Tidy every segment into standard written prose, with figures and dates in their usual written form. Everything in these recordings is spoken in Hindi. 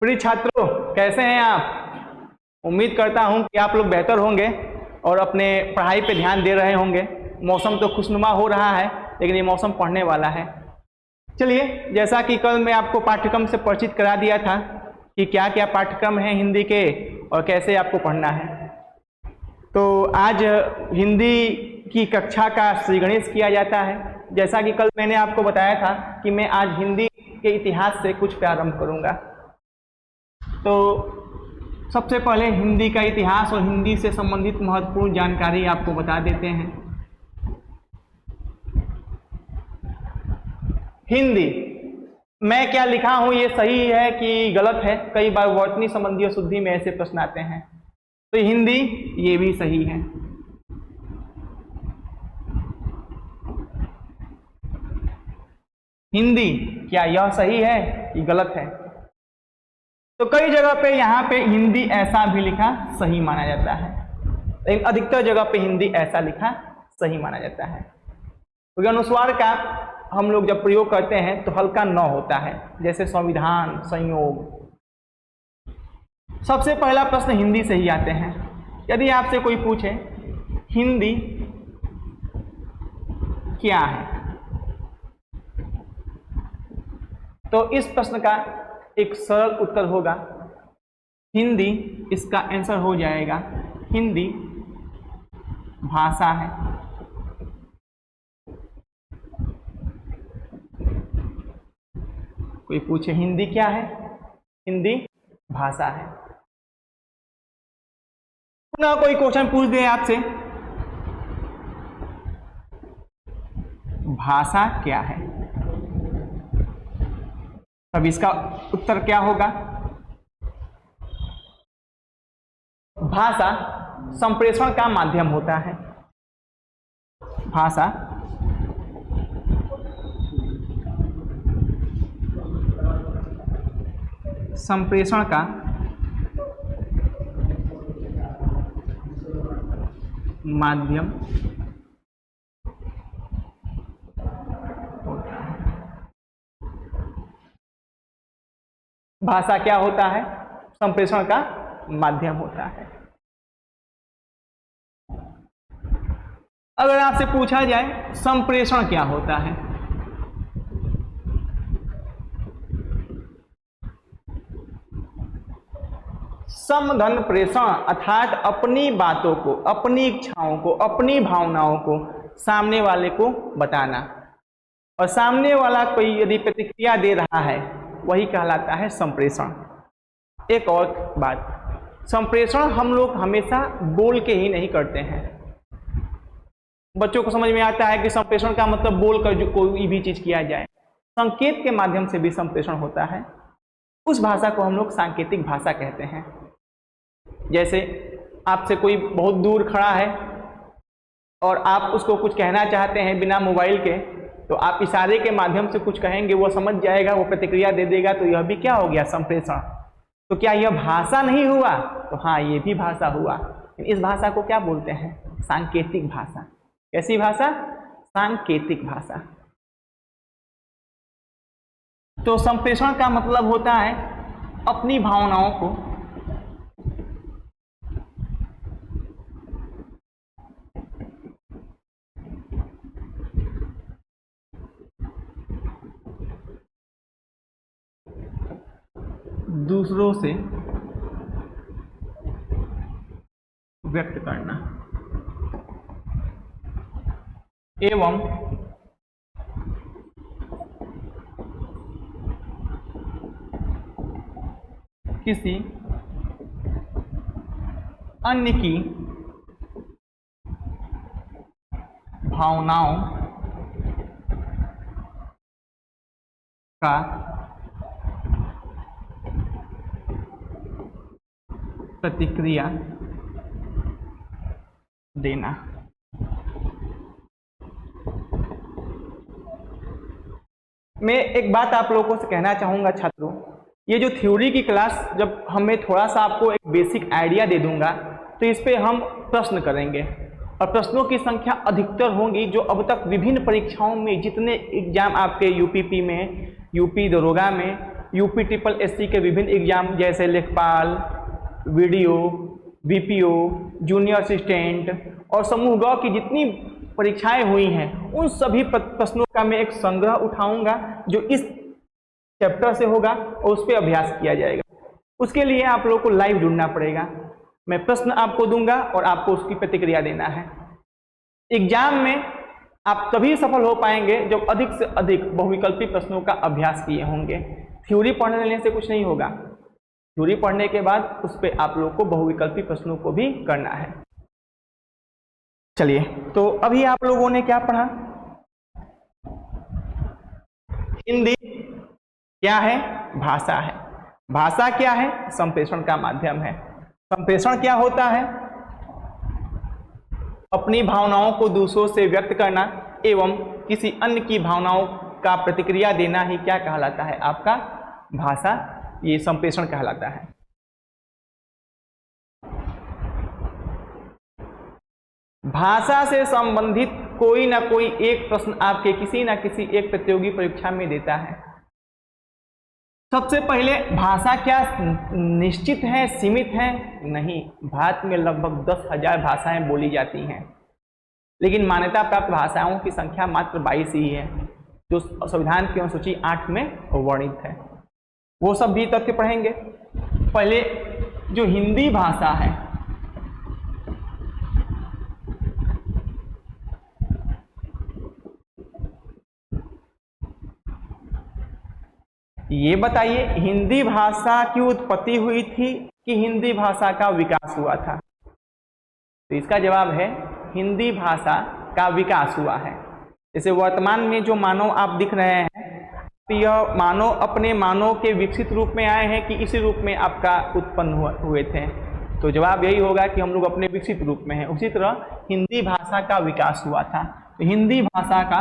प्रिय छात्रों, कैसे हैं आप? उम्मीद करता हूं कि आप लोग बेहतर होंगे और अपने पढ़ाई पे ध्यान दे रहे होंगे। मौसम तो खुशनुमा हो रहा है, लेकिन ये मौसम पढ़ने वाला है। चलिए, जैसा कि कल मैं आपको पाठ्यक्रम से परिचित करा दिया था कि क्या क्या पाठ्यक्रम है हिंदी के और कैसे आपको पढ़ना है, तो आज हिंदी की कक्षा का श्री गणेश किया जाता है। जैसा कि कल मैंने आपको बताया था कि मैं आज हिंदी के इतिहास से कुछ प्रारंभ करूंगा। तो सबसे पहले हिंदी का इतिहास और हिंदी से संबंधित महत्वपूर्ण जानकारी आपको बता देते हैं। हिंदी, मैं क्या लिखा हूं ये सही है कि गलत है? कई बार वर्तनी संबंधी और शुद्धि में ऐसे प्रश्न आते हैं, तो हिंदी ये भी सही है। हिंदी, क्या यह सही है कि गलत है? तो कई जगह पे यहाँ पे हिंदी ऐसा भी लिखा सही माना जाता है, लेकिन अधिकतर जगह पे हिंदी ऐसा लिखा सही माना जाता है, क्योंकि अनुस्वार का हम लोग जब प्रयोग करते हैं तो हल्का न होता है, जैसे संविधान, संयोग। सबसे पहला प्रश्न हिंदी से ही आते हैं। यदि आपसे कोई पूछे हिंदी क्या है, तो इस प्रश्न का एक सरल उत्तर होगा हिंदी। इसका आंसर हो जाएगा हिंदी भाषा है। कोई पूछे हिंदी क्या है, हिंदी भाषा है। पुनः कोई क्वेश्चन पूछ दे आपसे, भाषा क्या है, तब इसका उत्तर क्या होगा? भाषा संप्रेषण का माध्यम होता है। भाषा संप्रेषण का माध्यम होता है। भाषा क्या होता है? संप्रेषण का माध्यम होता है। अगर आपसे पूछा जाए संप्रेषण क्या होता है, समधन प्रेषण अर्थात अपनी बातों को, अपनी इच्छाओं को, अपनी भावनाओं को सामने वाले को बताना, और सामने वाला कोई यदि प्रतिक्रिया दे रहा है वही कहलाता है संप्रेषण। एक और बात, संप्रेषण हम लोग हमेशा बोल के ही नहीं करते हैं। बच्चों को समझ में आता है कि संप्रेषण का मतलब बोल कर जो कोई भी चीज किया जाए, संकेत के माध्यम से भी संप्रेषण होता है। उस भाषा को हम लोग सांकेतिक भाषा कहते हैं। जैसे आपसे कोई बहुत दूर खड़ा है और आप उसको कुछ कहना चाहते हैं बिना मोबाइल के, तो आप इशारे के माध्यम से कुछ कहेंगे, वो समझ जाएगा, वो प्रतिक्रिया दे देगा, तो यह भी क्या हो गया? संप्रेषण। तो क्या यह भाषा नहीं हुआ? तो हाँ, ये भी भाषा हुआ। इस भाषा को क्या बोलते हैं? सांकेतिक भाषा। कैसी भाषा? सांकेतिक भाषा। तो संप्रेषण का मतलब होता है अपनी भावनाओं को दूसरों से व्यक्त करना एवं किसी अन्य की भावनाओं का प्रतिक्रिया देना। मैं एक बात आप लोगों से कहना चाहूँगा छात्रों, ये जो थ्योरी की क्लास जब हमें थोड़ा सा आपको एक बेसिक आइडिया दे दूंगा, तो इस पे हम प्रश्न करेंगे और प्रश्नों की संख्या अधिकतर होंगी जो अब तक विभिन्न परीक्षाओं में जितने एग्जाम आपके यूपीपी में, यूपी दरोगा में यूपी ट्रिपल एससी के विभिन्न एग्जाम जैसे लेखपाल, वीडियो, बीपीओ, जूनियर असिस्टेंट और समूह ग की जितनी परीक्षाएं हुई हैं उन सभी प्रश्नों का मैं एक संग्रह उठाऊंगा जो इस चैप्टर से होगा और उस पर अभ्यास किया जाएगा। उसके लिए आप लोगों को लाइव जुड़ना पड़ेगा। मैं प्रश्न आपको दूंगा और आपको उसकी प्रतिक्रिया देना है। एग्जाम में आप तभी सफल हो पाएंगे जब अधिक से अधिक बहुविकल्पी प्रश्नों का अभ्यास किए होंगे। थ्योरी पढ़ने लेने से कुछ नहीं होगा। थ्योरी पढ़ने के बाद उस पर आप लोग को बहुविकल्पी प्रश्नों को भी करना है। चलिए, तो अभी आप लोगों ने क्या पढ़ा? हिंदी क्या है? भाषा है। भाषा क्या है? संप्रेषण का माध्यम है। संप्रेषण क्या होता है? अपनी भावनाओं को दूसरों से व्यक्त करना एवं किसी अन्य की भावनाओं का प्रतिक्रिया देना ही क्या कहलाता है? आपका भाषा, ये संप्रेषण कहलाता है। भाषा से संबंधित कोई ना कोई एक प्रश्न आपके किसी ना किसी एक प्रतियोगी परीक्षा में देता है। सबसे पहले, भाषा क्या निश्चित है, सीमित है? नहीं, भारत में लगभग 10,000 भाषाएं बोली जाती हैं, लेकिन मान्यता प्राप्त भाषाओं की संख्या मात्र 22 ही है, जो संविधान की अनुसूची 8 में वर्णित है। वो सब भी तथ्य पढ़ेंगे। पहले जो हिंदी भाषा है, ये बताइए हिंदी भाषा की उत्पत्ति हुई थी कि हिंदी भाषा का विकास हुआ था? तो इसका जवाब है हिंदी भाषा का विकास हुआ है। जैसे वर्तमान में जो मानव आप दिख रहे हैं, तो यह मानव अपने मानव के विकसित रूप में आए हैं कि इसी रूप में आपका उत्पन्न हुए थे? तो जवाब यही होगा कि हम लोग अपने विकसित रूप में हैं। उसी तरह हिंदी भाषा का विकास हुआ था। तो हिंदी भाषा का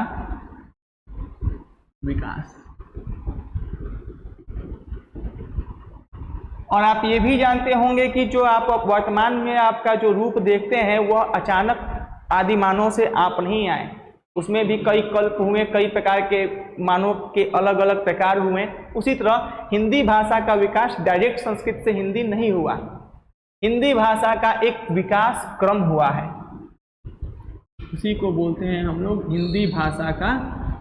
विकास। और आप ये भी जानते होंगे कि जो आप वर्तमान में आपका जो रूप देखते हैं वह अचानक आदि मानव से आप नहीं आए। उसमें भी कई कल्प हुए, कई प्रकार के मानव के अलग अलग प्रकार हुए। उसी तरह हिंदी भाषा का विकास डायरेक्ट संस्कृत से हिंदी नहीं हुआ। हिंदी भाषा का एक विकास क्रम हुआ है, उसी को बोलते हैं हम लोग हिंदी भाषा का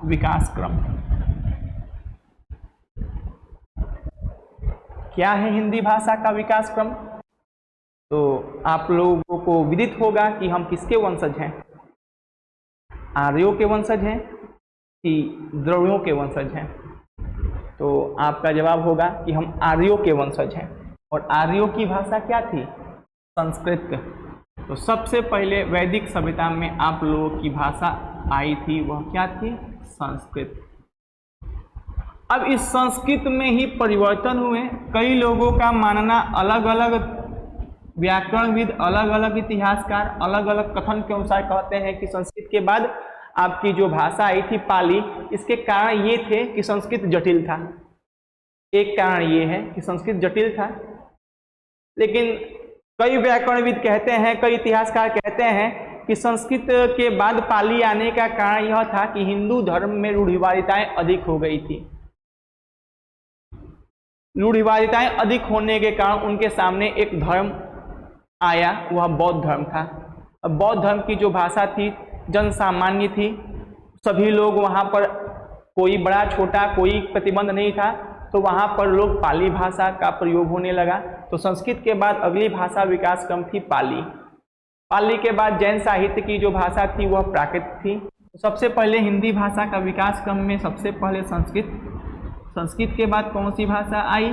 विकास क्रम। क्या है हिंदी भाषा का विकास क्रम? तो आप लोगों को विदित होगा कि हम किसके वंशज हैं? आर्यों के वंशज हैं कि द्रविड़ों के वंशज हैं? तो आपका जवाब होगा कि हम आर्यों के वंशज हैं। और आर्यों की भाषा क्या थी? संस्कृत। तो सबसे पहले वैदिक सभ्यता में आप लोगों की भाषा आई थी, वह क्या थी? संस्कृत। अब इस संस्कृत में ही परिवर्तन हुए। कई लोगों का मानना, अलग अलग व्याकरणविद, अलग अलग इतिहासकार अलग अलग कथन के अनुसार कहते हैं कि संस्कृत के बाद आपकी जो भाषा आई थी पाली, इसके कारण ये थे कि संस्कृत जटिल था। एक कारण ये है कि संस्कृत जटिल था। लेकिन कई व्याकरणविद कहते हैं, कई इतिहासकार कहते हैं कि संस्कृत के बाद पाली आने का कारण यह था कि हिंदू धर्म में रूढ़िवादिताएं अधिक हो गई थी। रूढ़िवादिताएं अधिक होने के कारण उनके सामने एक धर्म आया, वह बौद्ध धर्म था। अब बौद्ध धर्म की जो भाषा थी जन सामान्य थी, सभी लोग वहाँ पर, कोई बड़ा छोटा कोई प्रतिबंध नहीं था, तो वहाँ पर लोग पाली भाषा का प्रयोग होने लगा। तो संस्कृत के बाद अगली भाषा विकास क्रम थी पाली। पाली के बाद जैन साहित्य की जो भाषा थी वह प्राकृत थी। तो सबसे पहले हिंदी भाषा का विकास क्रम में सबसे पहले संस्कृत, संस्कृत के बाद कौन सी भाषा आई?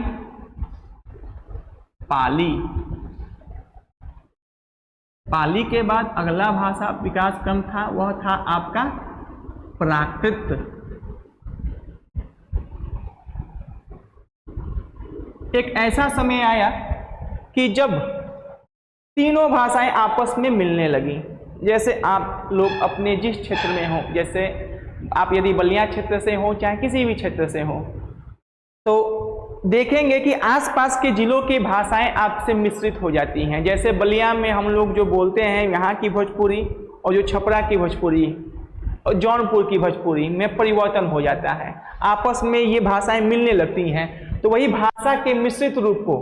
पाली। पाली के बाद अगला भाषा विकास क्रम था, वह था आपका प्राकृत। एक ऐसा समय आया कि जब तीनों भाषाएं आपस में मिलने लगी। जैसे आप लोग अपने जिस क्षेत्र में हो, जैसे आप यदि बलिया क्षेत्र से हो चाहे किसी भी क्षेत्र से हो, तो देखेंगे कि आसपास के जिलों की भाषाएं आपसे मिश्रित हो जाती हैं। जैसे बलिया में हम लोग जो बोलते हैं यहाँ की भोजपुरी, और जो छपरा की भोजपुरी और जौनपुर की भोजपुरी में परिवर्तन हो जाता है। आपस में ये भाषाएं मिलने लगती हैं। तो वही भाषा के मिश्रित रूप को,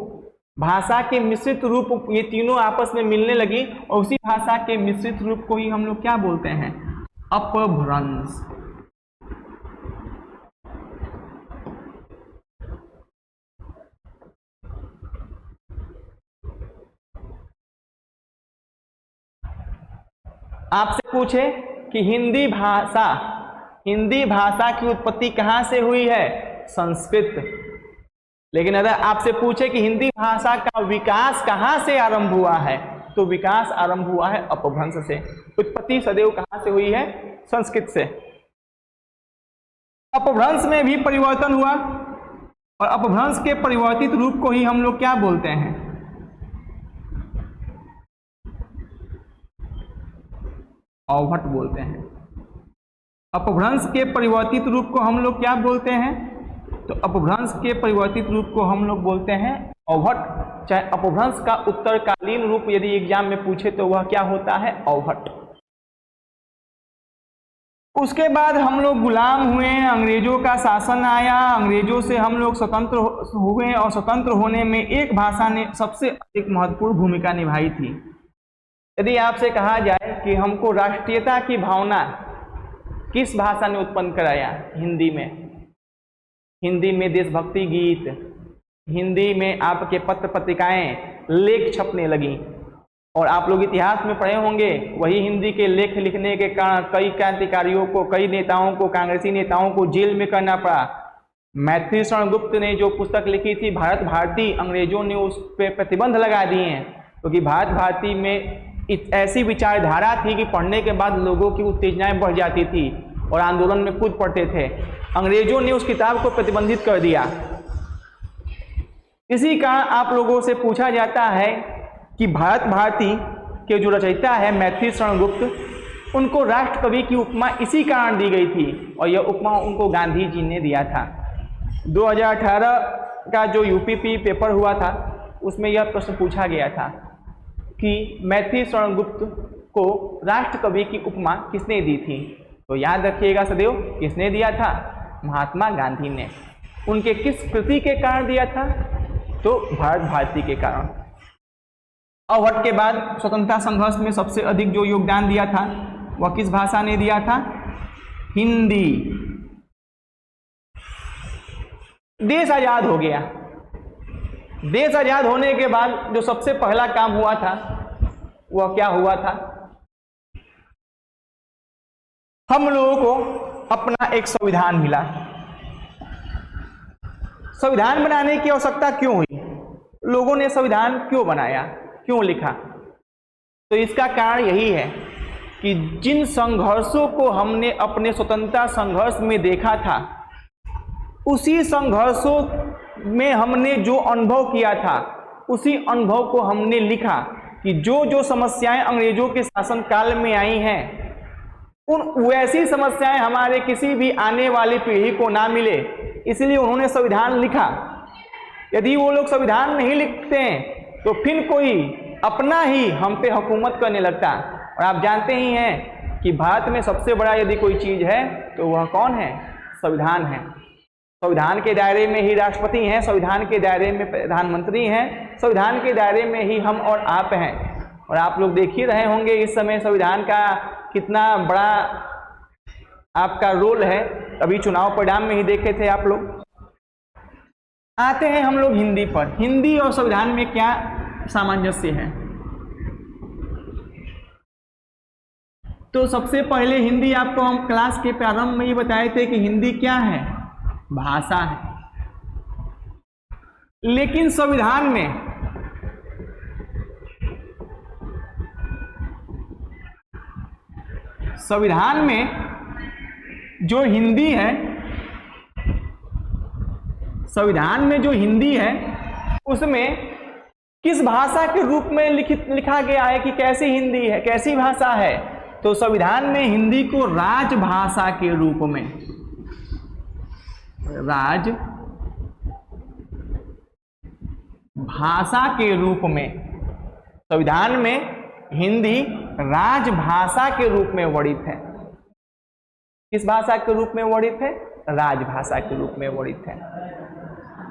भाषा के मिश्रित रूप, ये तीनों आपस में मिलने लगी और उसी भाषा के मिश्रित रूप को ही हम लोग क्या बोलते हैं? अपभ्रंश। आपसे पूछे कि हिंदी भाषा की उत्पत्ति कहाँ से हुई है? संस्कृत। लेकिन अगर आपसे पूछे कि हिंदी भाषा का विकास कहाँ से आरंभ हुआ है, तो विकास आरंभ हुआ है अपभ्रंश से। उत्पत्ति सदैव कहाँ से हुई है? संस्कृत से। अपभ्रंश में भी परिवर्तन हुआ और अपभ्रंश के परिवर्तित रूप को ही हम लोग क्या बोलते हैं? अवभट बोलते हैं। अपभ्रंश के परिवर्तित रूप को हम लोग क्या बोलते हैं? तो अपभ्रंश के परिवर्तित रूप को हम लोग बोलते हैं अवभट। चाहे अपभ्रंश का उत्तरकालीन रूप यदि एग्जाम में पूछे तो वह क्या होता है? अवभट। उसके बाद हम लोग गुलाम हुए, अंग्रेजों का शासन आया, अंग्रेजों से हम लोग स्वतंत्र हुए और स्वतंत्र होने में एक भाषा ने सबसे अधिक महत्वपूर्ण भूमिका निभाई थी। यदि आपसे कहा जाए कि हमको राष्ट्रीयता की भावना किस भाषा ने उत्पन्न कराया? हिंदी में। हिंदी में देशभक्ति गीत, हिंदी में आपके पत्र पत्रिकाएं, लेख छपने लगी और आप लोग इतिहास में पढ़े होंगे वही हिंदी के लेख लिखने के कारण कई क्रांतिकारियों को, कई नेताओं को, कांग्रेसी नेताओं को जेल में करना पड़ा। मैथिली शरण गुप्त ने जो पुस्तक लिखी थी भारत भारती, अंग्रेजों ने उस पर प्रतिबंध लगा दिए हैं क्योंकि भारत भारती में ऐसी विचारधारा थी कि पढ़ने के बाद लोगों की उत्तेजनाएं बढ़ जाती थी और आंदोलन में कूद पड़ते थे। अंग्रेजों ने उस किताब को प्रतिबंधित कर दिया। इसी कारण आप लोगों से पूछा जाता है कि भारत भारती के जो रचयिता है मैथिली शरण गुप्त, उनको राष्ट्र कवि की उपमा इसी कारण दी गई थी और यह उपमा उनको गांधी जी ने दिया था। 2018 का जो यूपीपी पेपर हुआ था उसमें यह प्रश्न पूछा गया था कि मैथिली शरण गुप्त को राष्ट्र कवि की उपमा किसने दी थी? तो याद रखिएगा सदैव, किसने दिया था? महात्मा गांधी ने। उनके किस कृति के कारण दिया था? तो भारत भारती के कारण। अवहट के बाद स्वतंत्रता संघर्ष में सबसे अधिक जो योगदान दिया था वह किस भाषा ने दिया था? हिंदी। देश आजाद हो गया। देश आजाद होने के बाद जो सबसे पहला काम हुआ था वह क्या हुआ था? हम लोगों को अपना एक संविधान मिला। संविधान बनाने की आवश्यकता क्यों हुई? लोगों ने संविधान क्यों बनाया, क्यों लिखा? तो इसका कारण यही है कि जिन संघर्षों को हमने अपने स्वतंत्रता संघर्ष में देखा था, उसी संघर्षों में हमने जो अनुभव किया था उसी अनुभव को हमने लिखा कि जो जो समस्याएं अंग्रेजों के शासन काल में आई हैं उन वैसी समस्याएं हमारे किसी भी आने वाली पीढ़ी को ना मिले, इसलिए उन्होंने संविधान लिखा। यदि वो लोग संविधान नहीं लिखते हैं तो फिर कोई अपना ही हम पे हुकूमत करने लगता। और आप जानते ही हैं कि भारत में सबसे बड़ा यदि कोई चीज है तो वह कौन है? संविधान है। संविधान के दायरे में ही राष्ट्रपति हैं, संविधान के दायरे में प्रधानमंत्री हैं, संविधान के दायरे में ही हम और आप हैं। और आप लोग देख ही रहे होंगे इस समय संविधान का कितना बड़ा आपका रोल है। अभी चुनाव परिणाम में ही देखे थे आप लोग। आते हैं हम लोग हिंदी पर। हिंदी और संविधान में क्या सामंजस्य है? तो सबसे पहले हिंदी आपको हम क्लास के प्रारंभ में ही बताए थे कि हिंदी क्या है? भाषा है। लेकिन संविधान में जो हिंदी है, संविधान में जो हिंदी है उसमें किस भाषा के रूप में लिखा गया है कि कैसी हिंदी है, कैसी भाषा है? तो संविधान में हिंदी को राजभाषा के रूप में, राजभाषा के रूप में, संविधान में हिंदी राजभाषा के रूप में वर्णित है। किस भाषा के रूप में वर्णित है? राजभाषा के रूप में वर्णित है।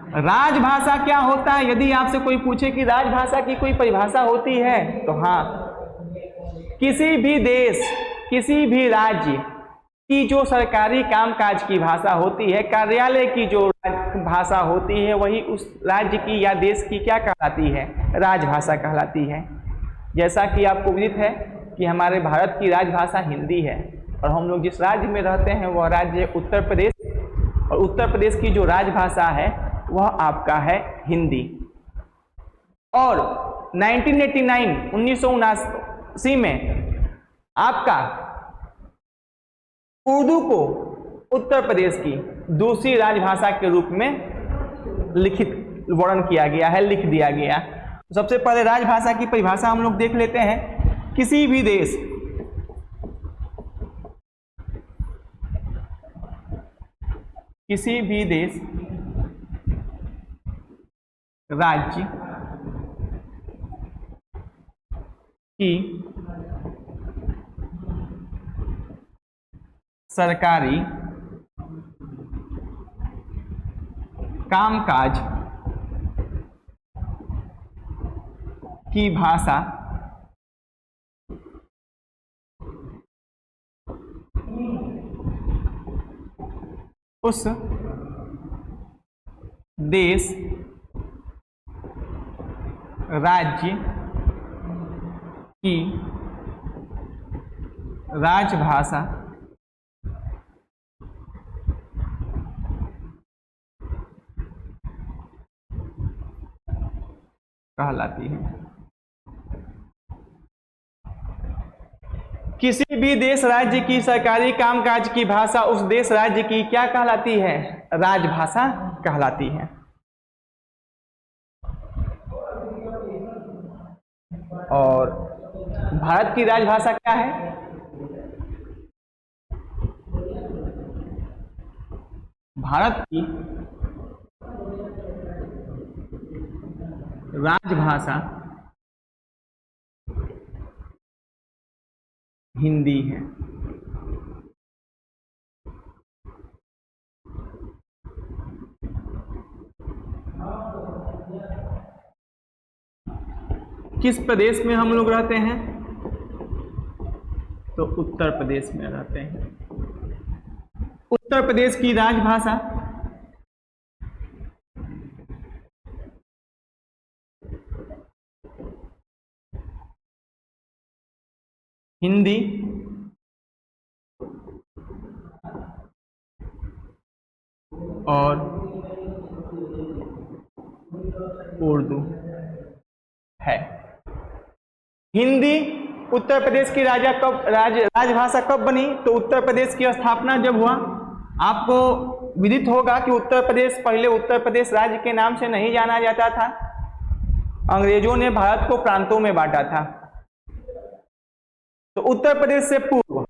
राजभाषा क्या होता है? यदि आपसे कोई पूछे कि राजभाषा की कोई परिभाषा होती है, तो हाँ, किसी भी देश, किसी भी राज्य की जो सरकारी कामकाज की भाषा होती है, कार्यालय की जो भाषा होती है, वही उस राज्य की या देश की क्या कहलाती है? राजभाषा कहलाती है। जैसा कि आपको विदित है कि हमारे भारत की राजभाषा हिंदी है, और हम लोग जिस राज्य में रहते हैं वह राज्य है उत्तर प्रदेश, और उत्तर प्रदेश की जो राजभाषा है वह आपका है हिंदी। और 1979 में आपका उर्दू को उत्तर प्रदेश की दूसरी राजभाषा के रूप में लिखित वर्णन किया गया है, लिख दिया गया। तो सबसे पहले राजभाषा की परिभाषा हम लोग देख लेते हैं। किसी भी देश, किसी भी देश, राज्य की सरकारी कामकाज की भाषा उस देश, राज्य की राजभाषा कहलाती है। किसी भी देश राज्य की सरकारी कामकाज की भाषा उस देश राज्य की क्या कहलाती है? राजभाषा कहलाती है। और भारत की राजभाषा क्या है? भारत की राजभाषा हिंदी है। किस प्रदेश में हम लोग रहते हैं? तो उत्तर प्रदेश में रहते हैं। उत्तर प्रदेश की राजभाषा हिंदी और उर्दू है। हिंदी उत्तर प्रदेश की राजभाषा कब बनी? तो उत्तर प्रदेश की स्थापना जब हुआ, आपको विदित होगा कि उत्तर प्रदेश पहले उत्तर प्रदेश राज्य के नाम से नहीं जाना जाता था। अंग्रेजों ने भारत को प्रांतों में बांटा था। तो उत्तर प्रदेश से पूर्व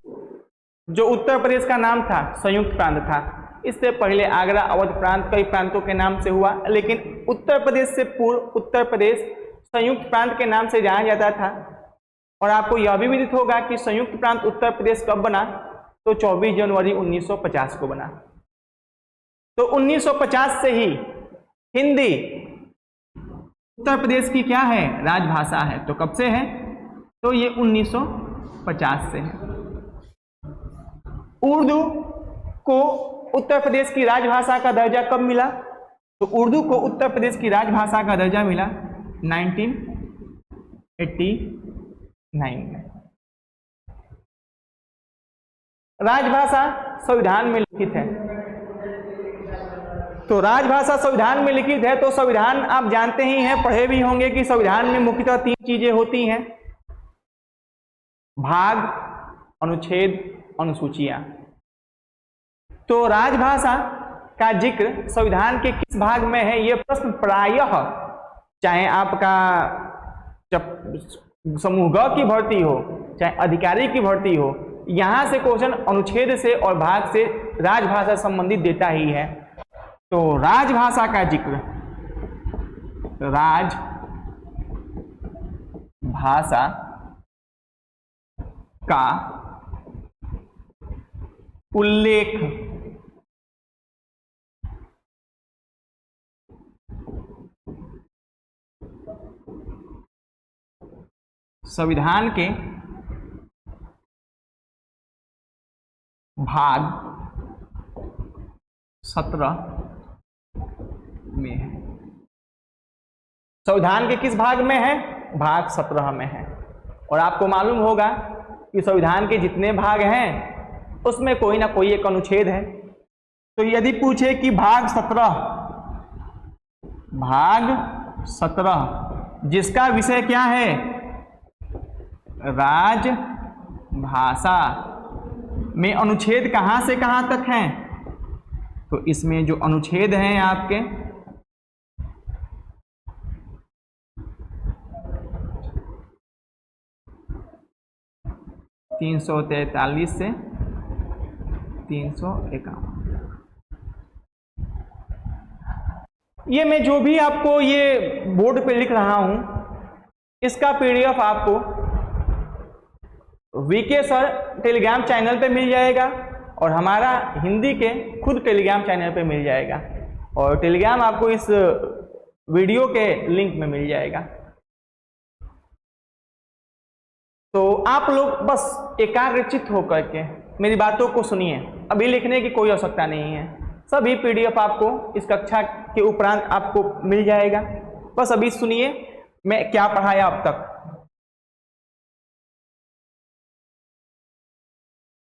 जो उत्तर प्रदेश का नाम था संयुक्त प्रांत था। इससे पहले आगरा, अवध प्रांत कई प्रांतों के नाम से हुआ, लेकिन उत्तर प्रदेश से पूर्व उत्तर प्रदेश संयुक्त प्रांत के नाम से जाना जाता था। और आपको यह भी विदित होगा कि संयुक्त प्रांत उत्तर प्रदेश कब बना? तो 24 जनवरी 1950 को बना। तो 1950 से ही हिंदी उत्तर प्रदेश की क्या है? राजभाषा है। तो कब से है? तो ये 1950 से है। उर्दू को उत्तर प्रदेश की राजभाषा का दर्जा कब मिला? तो उर्दू को उत्तर प्रदेश की राजभाषा का दर्जा मिला 1989 में। राजभाषा संविधान में लिखित है। तो राजभाषा संविधान में लिखित है, तो संविधान आप जानते ही हैं, पढ़े भी होंगे कि संविधान में मुख्यतः 3 चीजें होती हैं: भाग, अनुच्छेद, अनुसूचियां। तो राजभाषा का जिक्र संविधान के किस भाग में है? यह प्रश्न प्रायः, चाहे आपका जब समूह ग की भर्ती हो, चाहे अधिकारी की भर्ती हो, यहां से क्वेश्चन अनुच्छेद से और भाग से राजभाषा संबंधित देता ही है। तो राजभाषा का जिक्र, राजभाषा का उल्लेख संविधान के भाग 17 में है। संविधान के किस भाग में है? भाग 17 में है। और आपको मालूम होगा कि संविधान के जितने भाग हैं उसमें कोई ना कोई एक अनुच्छेद है। तो यदि पूछे कि भाग 17 जिसका विषय क्या है? राजभाषा, में अनुच्छेद कहां से कहां तक हैं? तो इसमें जो अनुच्छेद हैं आपके 343 से 351। ये मैं जो भी आपको ये बोर्ड पे लिख रहा हूं इसका पीडीएफ आपको वीके सर टेलीग्राम चैनल पे मिल जाएगा और हमारा हिंदी के खुद टेलीग्राम चैनल पे मिल जाएगा और टेलीग्राम आपको इस वीडियो के लिंक में मिल जाएगा। तो आप लोग बस एकाग्रचित्त होकर के मेरी बातों को सुनिए। अभी लिखने की कोई आवश्यकता नहीं है, सभी पीडीएफ आपको इस कक्षा के उपरांत आपको मिल जाएगा। बस अभी सुनिए मैं क्या पढ़ाया अब तक।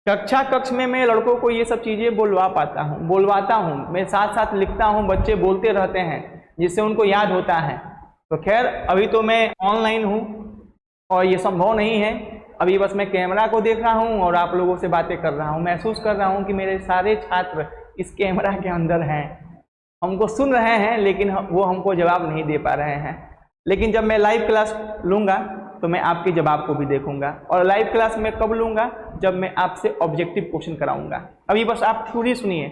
कक्ष में मैं लड़कों को ये सब चीजें बोलवाता हूँ, मैं साथ साथ लिखता हूँ, बच्चे बोलते रहते हैं जिससे उनको याद होता है। तो खैर अभी तो मैं ऑनलाइन हूँ और ये संभव नहीं है, अभी बस मैं कैमरा को देख रहा हूँ और आप लोगों से बातें कर रहा हूँ। महसूस कर रहा हूँ कि मेरे सारे छात्र इस कैमरा के अंदर हैं, हमको सुन रहे हैं लेकिन वो हमको जवाब नहीं दे पा रहे हैं। लेकिन जब मैं लाइव क्लास लूँगा तो मैं आपके जवाब को भी देखूंगा। और लाइव क्लास में कब लूँगा? जब मैं आपसे ऑब्जेक्टिव क्वेश्चन कराऊंगा। अभी बस आप थ्योरी सुनिए,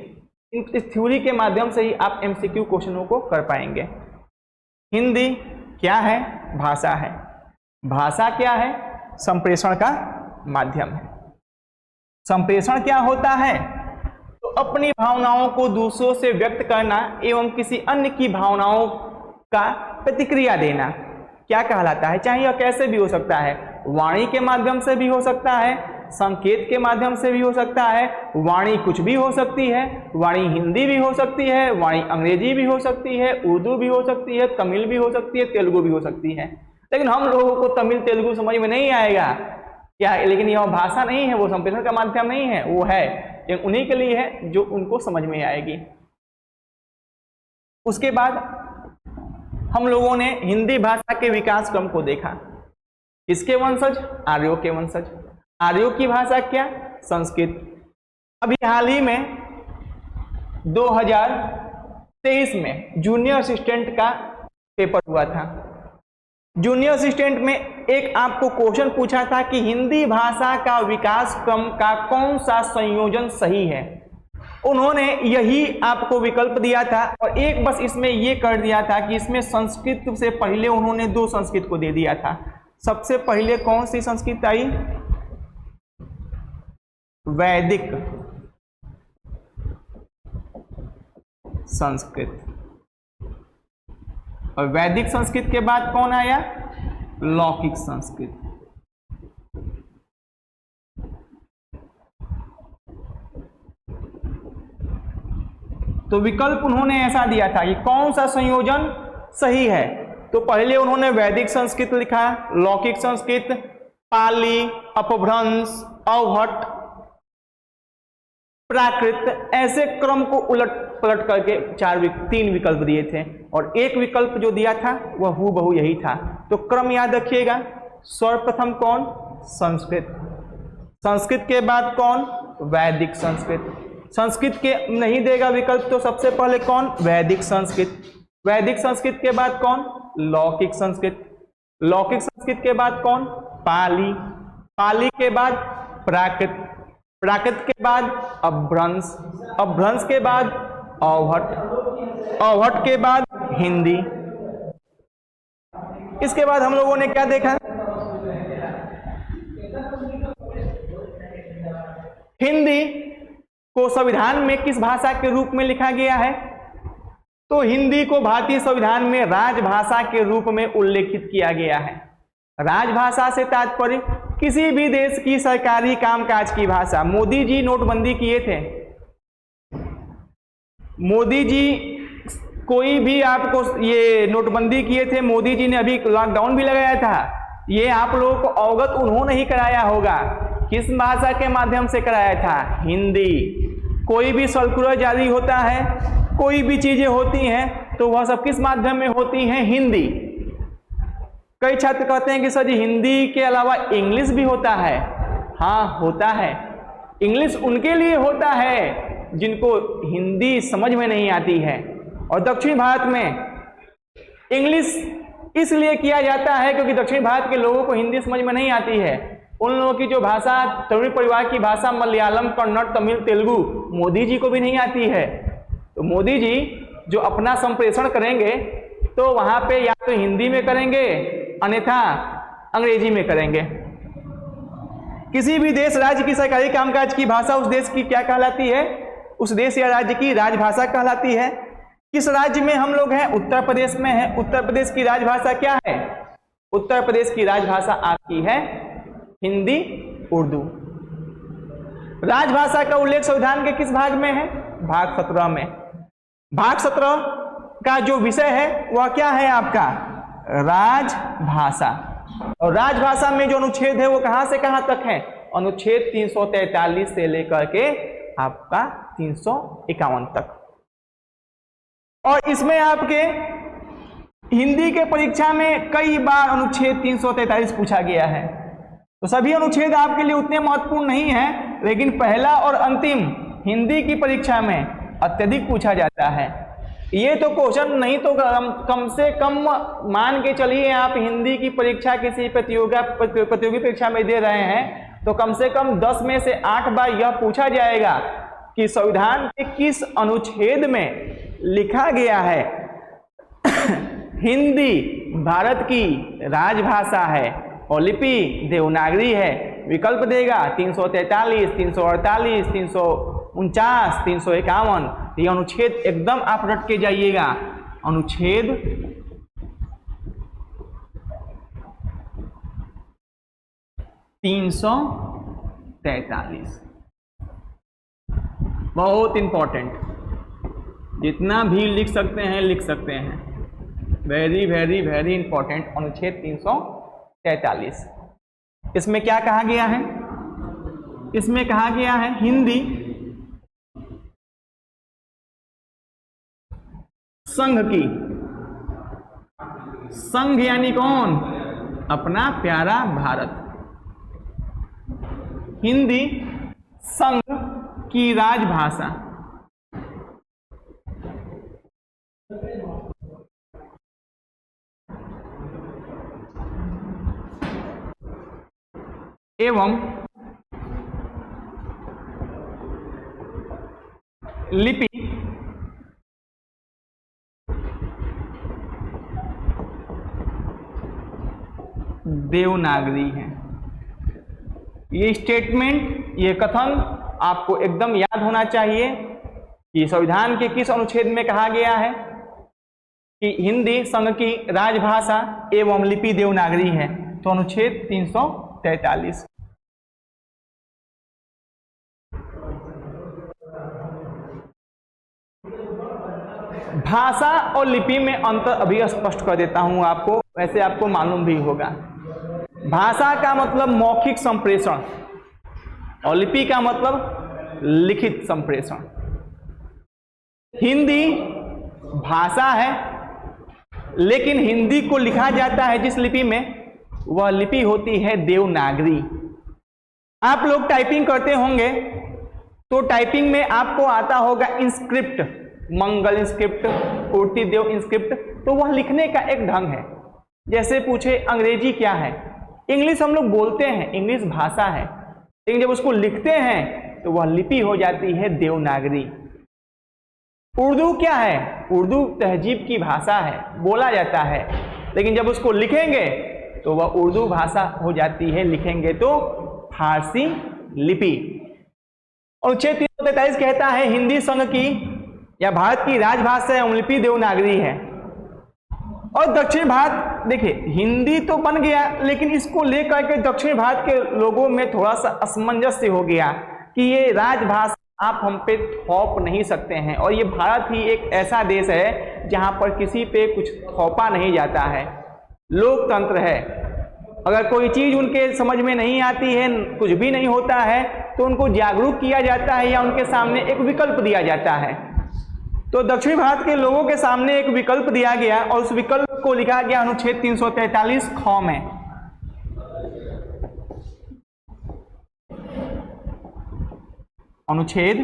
इस थ्योरी के माध्यम से ही आप एमसीक्यू क्वेश्चनों को कर पाएंगे। हिंदी क्या है? भाषा है। भाषा क्या है? संप्रेषण का माध्यम है। संप्रेषण क्या होता है? तो अपनी भावनाओं को दूसरों से व्यक्त करना एवं किसी अन्य की भावनाओं का प्रतिक्रिया देना क्या कहलाता है? चाहे यह कैसे भी हो सकता है, वाणी के माध्यम से भी हो सकता है, संकेत के माध्यम से भी हो सकता है, वाणी कुछ भी हो सकती है, वाणी हिंदी भी हो सकती है, वाणी अंग्रेजी भी हो सकती है, उर्दू भी हो सकती है, तमिल भी हो सकती है, तेलुगु भी हो सकती है। लेकिन हम लोगों को तमिल तेलुगु समझ में नहीं आएगा क्या, लेकिन यह भाषा नहीं है, वो संप्रेषण का माध्यम नहीं है, वो है ये उन्हीं के लिए है जो उनको समझ में आएगी। उसके बाद हम लोगों ने हिंदी भाषा के विकास क्रम को देखा। किसके वंशज? आर्यों के वंशज। आर्यों की भाषा क्या? संस्कृत। अभी हाल ही में 2023 में जूनियर असिस्टेंट का पेपर हुआ था। जूनियर असिस्टेंट में एक आपको क्वेश्चन पूछा था कि हिंदी भाषा का विकास क्रम का कौन सा संयोजन सही है। उन्होंने यही आपको विकल्प दिया था और एक बस इसमें ये कर दिया था कि इसमें संस्कृत से पहले उन्होंने 2 संस्कृत को दे दिया था। सबसे पहले कौन सी संस्कृत आई? वैदिक संस्कृत। और वैदिक संस्कृत के बाद कौन आया? लौकिक संस्कृत। तो विकल्प उन्होंने ऐसा दिया था कि कौन सा संयोजन सही है। तो पहले उन्होंने वैदिक संस्कृत लिखा, लौकिक संस्कृत, पाली, अपभ्रंश, अवहट, प्राकृत, ऐसे क्रम को उलट पलट करके 3 विकल्प दिए थे और एक विकल्प जो दिया था वह हूबहू यही था। तो क्रम याद रखिएगा। सर्वप्रथम कौन? संस्कृत। संस्कृत के बाद कौन? वैदिक संस्कृत। संस्कृत के नहीं देगा विकल्प तो सबसे पहले कौन? वैदिक संस्कृत। वैदिक संस्कृत के बाद कौन? लौकिक संस्कृत। लौकिक संस्कृत के बाद कौन? पाली। पाली के बाद प्राकृत। प्राकृत के बाद अपभ्रंश। अपभ्रंश के बाद अवहट। अवहट के बाद हिंदी। इसके बाद हम लोगों ने क्या देखा? हिंदी को संविधान में किस भाषा के रूप में लिखा गया है? तो हिंदी को भारतीय संविधान में राजभाषा के रूप में उल्लेखित किया गया है। राजभाषा से तात्पर्य किसी भी देश की सरकारी कामकाज की भाषा। मोदी जी नोटबंदी किए थे, मोदी जी कोई भी आपको ये नोटबंदी किए थे, मोदी जी ने अभी लॉकडाउन भी लगाया था, ये आप लोगों को अवगत उन्होंने ही कराया होगा। किस भाषा के माध्यम से कराया था? हिंदी। कोई भी सर्कुलर जारी होता है, कोई भी चीजें होती हैं तो वह सब किस माध्यम में होती हैं? हिंदी। कई छात्र कहते हैं कि सर जी हिंदी के अलावा इंग्लिश भी होता है। हाँ होता है, इंग्लिश उनके लिए होता है जिनको हिंदी समझ में नहीं आती है। और दक्षिण भारत में इंग्लिश इसलिए किया जाता है क्योंकि दक्षिण भारत के लोगों को हिंदी समझ में नहीं आती है। उन लोगों की जो भाषा, तमिल परिवार की भाषा मलयालम, कन्नड़, तमिल, तेलुगु मोदी जी को भी नहीं आती है। तो मोदी जी जो अपना संप्रेषण करेंगे तो वहां पे या तो हिंदी में करेंगे अन्यथा अंग्रेजी में करेंगे। किसी भी देश राज्य की सरकारी कामकाज की भाषा उस देश की क्या कहलाती है? उस देश या राज्य की राजभाषा कहलाती है। किस राज्य में हम लोग हैं? उत्तर प्रदेश में है। उत्तर प्रदेश की राजभाषा क्या है? उत्तर प्रदेश की राजभाषा आपकी है हिंदी, उर्दू। राजभाषा का उल्लेख संविधान के किस भाग में है? भाग 17 में। भाग 17 का जो विषय है वह क्या है आपका? राजभाषा। और राजभाषा में जो अनुच्छेद है वो कहां से कहां तक है? अनुच्छेद 343 से लेकर के आपका 351 तक। और इसमें आपके हिंदी के परीक्षा में कई बार अनुच्छेद 343 पूछा गया है। तो सभी अनुच्छेद आपके लिए उतने महत्वपूर्ण नहीं है, लेकिन पहला और अंतिम हिंदी की परीक्षा में अत्यधिक पूछा जाता है। ये तो क्वेश्चन नहीं तो कम से कम मान के चलिए आप हिंदी की परीक्षा किसी प्रतियोगी परीक्षा में दे रहे हैं तो कम से कम 10 में से 8 बार यह पूछा जाएगा कि संविधान के किस अनुच्छेद में लिखा गया है हिंदी भारत की राजभाषा है और लिपि देवनागरी है। विकल्प देगा 343, 348, 349, 351। ये अनुच्छेद एकदम आप रट के जाइएगा। अनुच्छेद 343 बहुत इंपॉर्टेंट, जितना भी लिख सकते हैं लिख सकते हैं। वेरी वेरी वेरी इंपॉर्टेंट अनुच्छेद 343। इसमें क्या कहा गया है? इसमें कहा गया है हिंदी संघ की, संघ यानी कौन? अपना प्यारा भारत। हिंदी संघ की राजभाषा। एवं लिपि देवनागरी है। ये स्टेटमेंट, ये कथन आपको एकदम याद होना चाहिए कि संविधान के किस अनुच्छेद में कहा गया है कि हिंदी संघ की राजभाषा एवं लिपि देवनागरी है। तो अनुच्छेद 343। भाषा और लिपि में अंतर अभी स्पष्ट कर देता हूं आपको, वैसे आपको मालूम भी होगा। भाषा का मतलब मौखिक संप्रेषण और लिपि का मतलब लिखित संप्रेषण। हिंदी भाषा है लेकिन हिंदी को लिखा जाता है जिस लिपि में, वह लिपि होती है देवनागरी। आप लोग टाइपिंग करते होंगे तो टाइपिंग में आपको आता होगा इंस्क्रिप्ट, मंगल इंस्क्रिप्ट, कोटिदेव इंस्क्रिप्ट। तो वह लिखने का एक ढंग है। जैसे पूछे अंग्रेजी क्या है? इंग्लिश हम लोग बोलते हैं, इंग्लिश भाषा है, लेकिन जब उसको लिखते हैं तो वह लिपि हो जाती है देवनागरी। उर्दू क्या है? उर्दू तहजीब की भाषा है, बोला जाता है, लेकिन जब उसको लिखेंगे तो वह उर्दू भाषा हो जाती है, लिखेंगे तो फारसी लिपि। अनुच्छेद 343 कहता है हिंदी संघ की या भारत की राजभाषा एवं लिपि देवनागरी है। और दक्षिण भारत, देखिए हिंदी तो बन गया, लेकिन इसको लेकर के दक्षिण भारत के लोगों में थोड़ा सा असमंजस्य हो गया कि ये राजभाषा आप हम पे थोप नहीं सकते हैं, और ये भारत ही एक ऐसा देश है जहां पर किसी पे कुछ थोपा नहीं जाता है, लोकतंत्र है। अगर कोई चीज उनके समझ में नहीं आती है, कुछ भी नहीं होता है, तो उनको जागरूक किया जाता है या उनके सामने एक विकल्प दिया जाता है। तो दक्षिण भारत के लोगों के सामने एक विकल्प दिया गया और उस विकल्प को लिखा गया अनुच्छेद 343 ख में। अनुच्छेद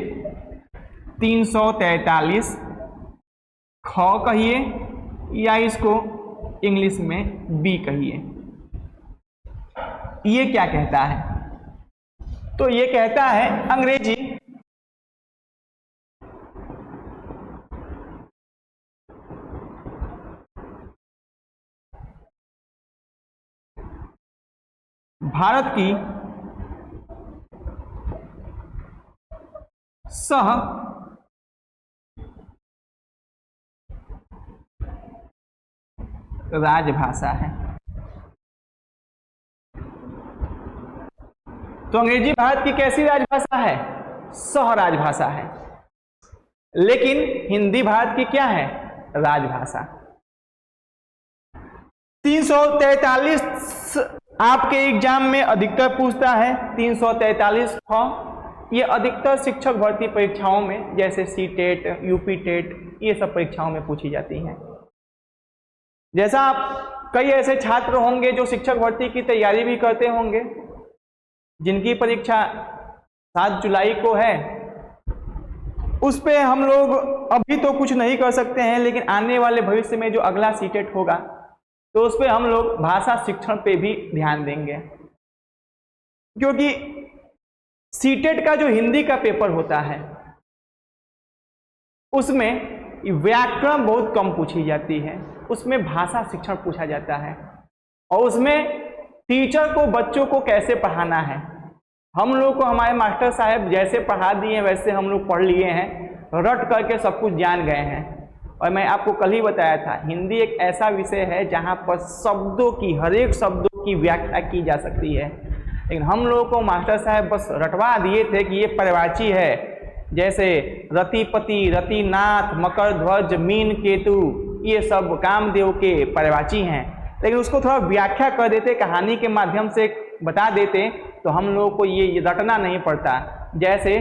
343 ख कहिए या इसको इंग्लिश में बी कहिए। ये क्या कहता है? तो ये कहता है अंग्रेजी भारत की सह राजभाषा है। तो अंग्रेजी भारत की कैसी राजभाषा है? सह राजभाषा है। लेकिन हिंदी भारत की क्या है? राजभाषा। 343 आपके एग्जाम में अधिकतर पूछता है। 343 ख ये अधिकतर शिक्षक भर्ती परीक्षाओं में, जैसे सी टेट, यूपी टेट, ये सब परीक्षाओं में पूछी जाती हैं। जैसा आप कई ऐसे छात्र होंगे जो शिक्षक भर्ती की तैयारी भी करते होंगे, जिनकी परीक्षा 7 जुलाई को है, उस पे हम लोग अभी तो कुछ नहीं कर सकते हैं, लेकिन आने वाले भविष्य में जो अगला सीटेट होगा तो उस पे हम लोग भाषा शिक्षण पे भी ध्यान देंगे, क्योंकि सीटेट का जो हिंदी का पेपर होता है उसमें व्याकरण बहुत कम पूछी जाती है, उसमें भाषा शिक्षण पूछा जाता है, और उसमें टीचर को बच्चों को कैसे पढ़ाना है। हम लोग को हमारे मास्टर साहब जैसे पढ़ा दिए वैसे हम लोग पढ़ लिए हैं, रट करके सब कुछ जान गए हैं। और मैं आपको कल ही बताया था, हिंदी एक ऐसा विषय है जहाँ पर शब्दों की, हर एक शब्दों की व्याख्या की जा सकती है, लेकिन हम लोगों को मास्टर साहब बस रटवा दिए थे कि ये पर्यायवाची है, जैसे रतिपति, रतिनाथ, मकर ध्वज, मीन केतु, ये सब कामदेव के पर्यायवाची हैं। लेकिन उसको थोड़ा व्याख्या कर देते, कहानी के माध्यम से बता देते, तो हम लोगों को ये रटना नहीं पड़ता। जैसे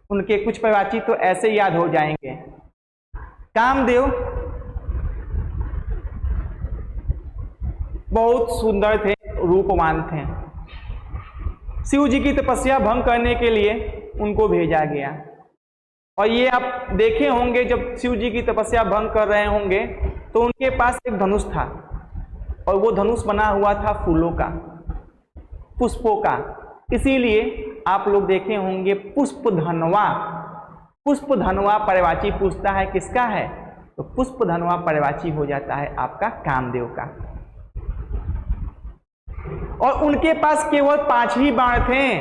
उनके कुछ पर्यायवाची तो ऐसे याद हो जाएंगे। कामदेव बहुत सुंदर थे, रूपवान थे। शिव जी की तपस्या भंग करने के लिए उनको भेजा गया, और ये आप देखे होंगे जब शिव जी की तपस्या भंग कर रहे होंगे तो उनके पास एक धनुष था, और वो धनुष बना हुआ था फूलों का, पुष्पों का। इसीलिए आप लोग देखे होंगे पुष्पधनवा। पुष्पधनवा पर्यायवाची पूछता है किसका है, तो पुष्पधनवा पर्यायवाची हो जाता है आपका कामदेव का। और उनके पास केवल 5 ही बाण थे,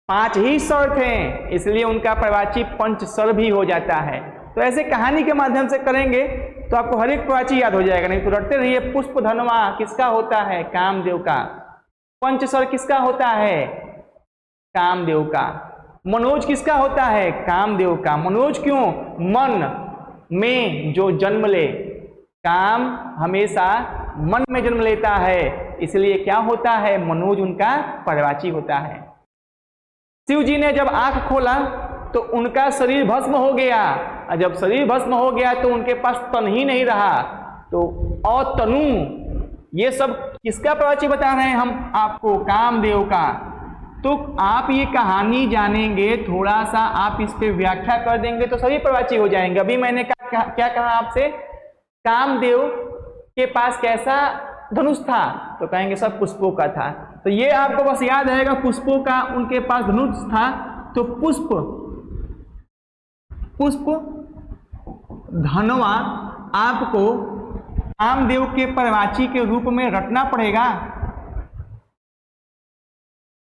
5 ही सर थे, इसलिए उनका पर्यायवाची पंचसर भी हो जाता है। तो ऐसे कहानी के माध्यम से करेंगे तो आपको हर एक पर्यायवाची याद हो जाएगा, नहीं तो रटते रहिए। पुष्पधनवा किसका होता है? कामदेव का। पंचसर किसका होता है? कामदेव का। मनोज किसका होता है? कामदेव का। मनोज क्यों? मन में जो जन्म ले, काम हमेशा मन में जन्म लेता है, इसलिए क्या होता है? मनोज उनका पर्यायवाची होता है। शिव जी ने जब आंख खोला तो उनका शरीर भस्म हो गया, और जब शरीर भस्म हो गया तो उनके पास तन ही नहीं रहा, तो अतनु, ये सब किसका पर्यायवाची बता रहे हैं हम आपको? कामदेव का। तो आप ये कहानी जानेंगे, थोड़ा सा आप इस पे व्याख्या कर देंगे तो सभी पर्यायवाची हो जाएंगे। अभी मैंने क्या कहा आपसे? कामदेव के पास कैसा धनुष था, तो कहेंगे सब पुष्पों का था। तो ये आपको बस याद रहेगा, पुष्पों का उनके पास धनुष था। तो पुष्प धनवा आपको कामदेव के पर्यायवाची के रूप में रटना पड़ेगा।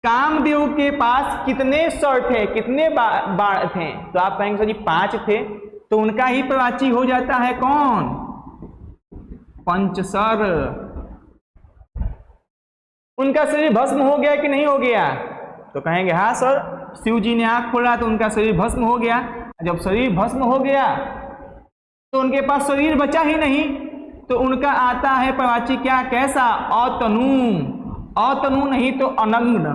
कामदेव के पास कितने सर थे, कितने बाण थे? तो आप कहेंगे सर जी 5 थे, तो उनका ही पर्यायवाची हो जाता है कौन? पंचसर। उनका शरीर भस्म हो गया कि नहीं हो गया? तो कहेंगे हाँ सर, शिव जी ने आंख खोला तो उनका शरीर भस्म हो गया। जब शरीर भस्म हो गया तो उनके पास शरीर बचा ही नहीं, तो उनका आता है प्रवाची क्या, कैसा? अतनु। अतनु नहीं तो अनग्न।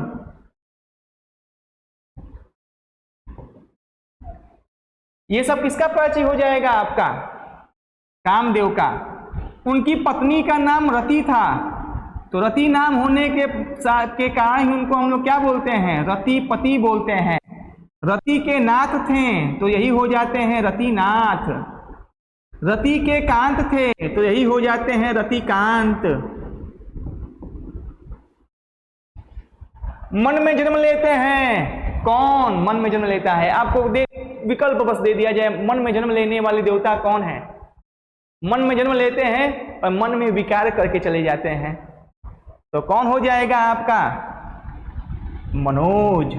ये सब किसका प्रवाची हो जाएगा? आपका कामदेव का। उनकी पत्नी का नाम रति था, तो रति नाम होने के कारण ही उनको हम लोग क्या बोलते हैं? रतिपति बोलते हैं। रति के नाथ थे तो यही हो जाते हैं रतिनाथ। रति के कांत थे तो यही हो जाते हैं रतिकांत। मन में जन्म लेते हैं कौन? मन में जन्म लेता है, आपको विकल्प बस दे दिया जाए, मन में जन्म लेने वाले देवता कौन है? मन में जन्म लेते हैं और मन में विकार करके चले जाते हैं, तो कौन हो जाएगा आपका? मनोज।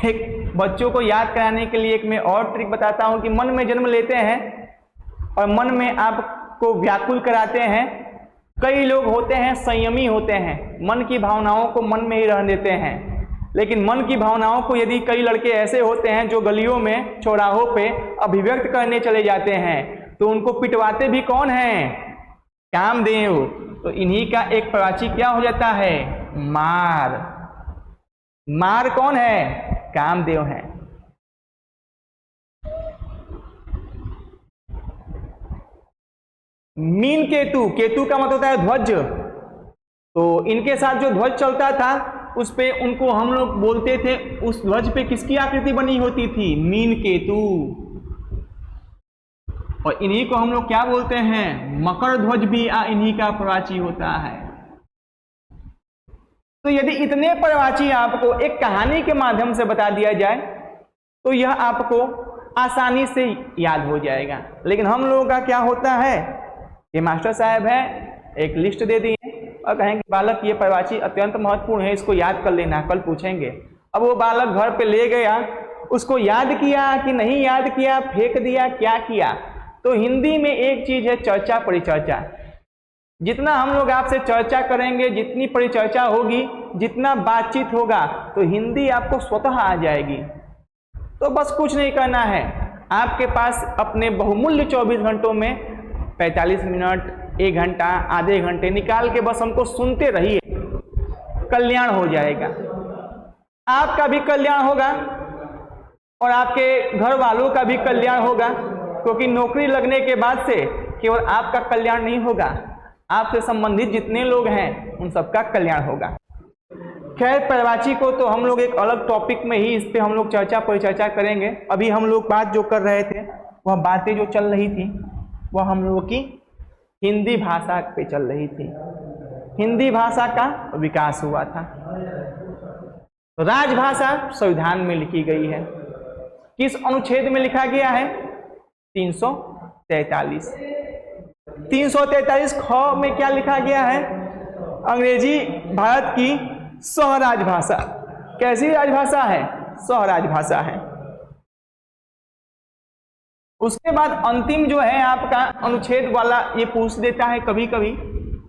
एक बच्चों को याद कराने के लिए एक मैं और ट्रिक बताता हूं कि मन में जन्म लेते हैं और मन में आपको व्याकुल कराते हैं। कई लोग होते हैं संयमी होते हैं, मन की भावनाओं को मन में ही रहने देते हैं, लेकिन मन की भावनाओं को यदि कई लड़के ऐसे होते हैं जो गलियों में चौराहों पे अभिव्यक्त करने चले जाते हैं, तो उनको पिटवाते भी कौन है? कामदेव। तो इन्हीं का एक प्रवाची क्या हो जाता है? मार। मार कौन है? कामदेव है। मीन केतु, केतु का मतलब होता है ध्वज। तो इनके साथ जो ध्वज चलता था उस पे उनको हम लोग बोलते थे, उस ध्वज पे किसकी आकृति बनी होती थी? मीन केतु। और इन्हीं को हम लोग क्या बोलते हैं? मकर ध्वज भी इन्हीं का प्रवाची होता है। तो यदि इतने प्रवाची आपको एक कहानी के माध्यम से बता दिया जाए तो यह आपको आसानी से याद हो जाएगा। लेकिन हम लोगों का क्या होता है, ये मास्टर साहब है, एक लिस्ट दे दिए और कहेंगे बालक ये प्रवाची अत्यंत महत्वपूर्ण है, इसको याद कर लेना, कल पूछेंगे। अब वो बालक घर पे ले गया, उसको याद किया कि नहीं याद किया, फेंक दिया, क्या किया? तो हिंदी में एक चीज है चर्चा परिचर्चा। जितना हम लोग आपसे चर्चा करेंगे, जितनी परिचर्चा होगी, जितना बातचीत होगा, तो हिंदी आपको स्वतः आ जाएगी। तो बस कुछ नहीं करना है, आपके पास अपने बहुमूल्य 24 घंटों में 45 मिनट, 1 घंटा, आधे घंटे निकाल के बस हमको सुनते रहिए, कल्याण हो जाएगा। आपका भी कल्याण होगा और आपके घर वालों का भी कल्याण होगा, क्योंकि नौकरी लगने के बाद से केवल आपका कल्याण नहीं होगा, आपसे संबंधित जितने लोग हैं उन सबका कल्याण होगा। खैर, प्रवाची को तो हम लोग एक अलग टॉपिक में ही इस पे हम लोग चर्चा परिचर्चा करेंगे। अभी हम लोग बात जो कर रहे थे, वह बातें जो चल रही थी वह हम लोगों की हिंदी भाषा पे चल रही थी। हिंदी भाषा का विकास हुआ था। राजभाषा संविधान में लिखी गई है। किस अनुच्छेद में लिखा गया है? 343। 343 ख में क्या लिखा गया है? अंग्रेजी भारत की स्वराजभाषा। कैसी राजभाषा है? स्वराजभाषा है। उसके बाद अंतिम जो है आपका अनुच्छेद वाला ये पूछ देता है कभी कभी,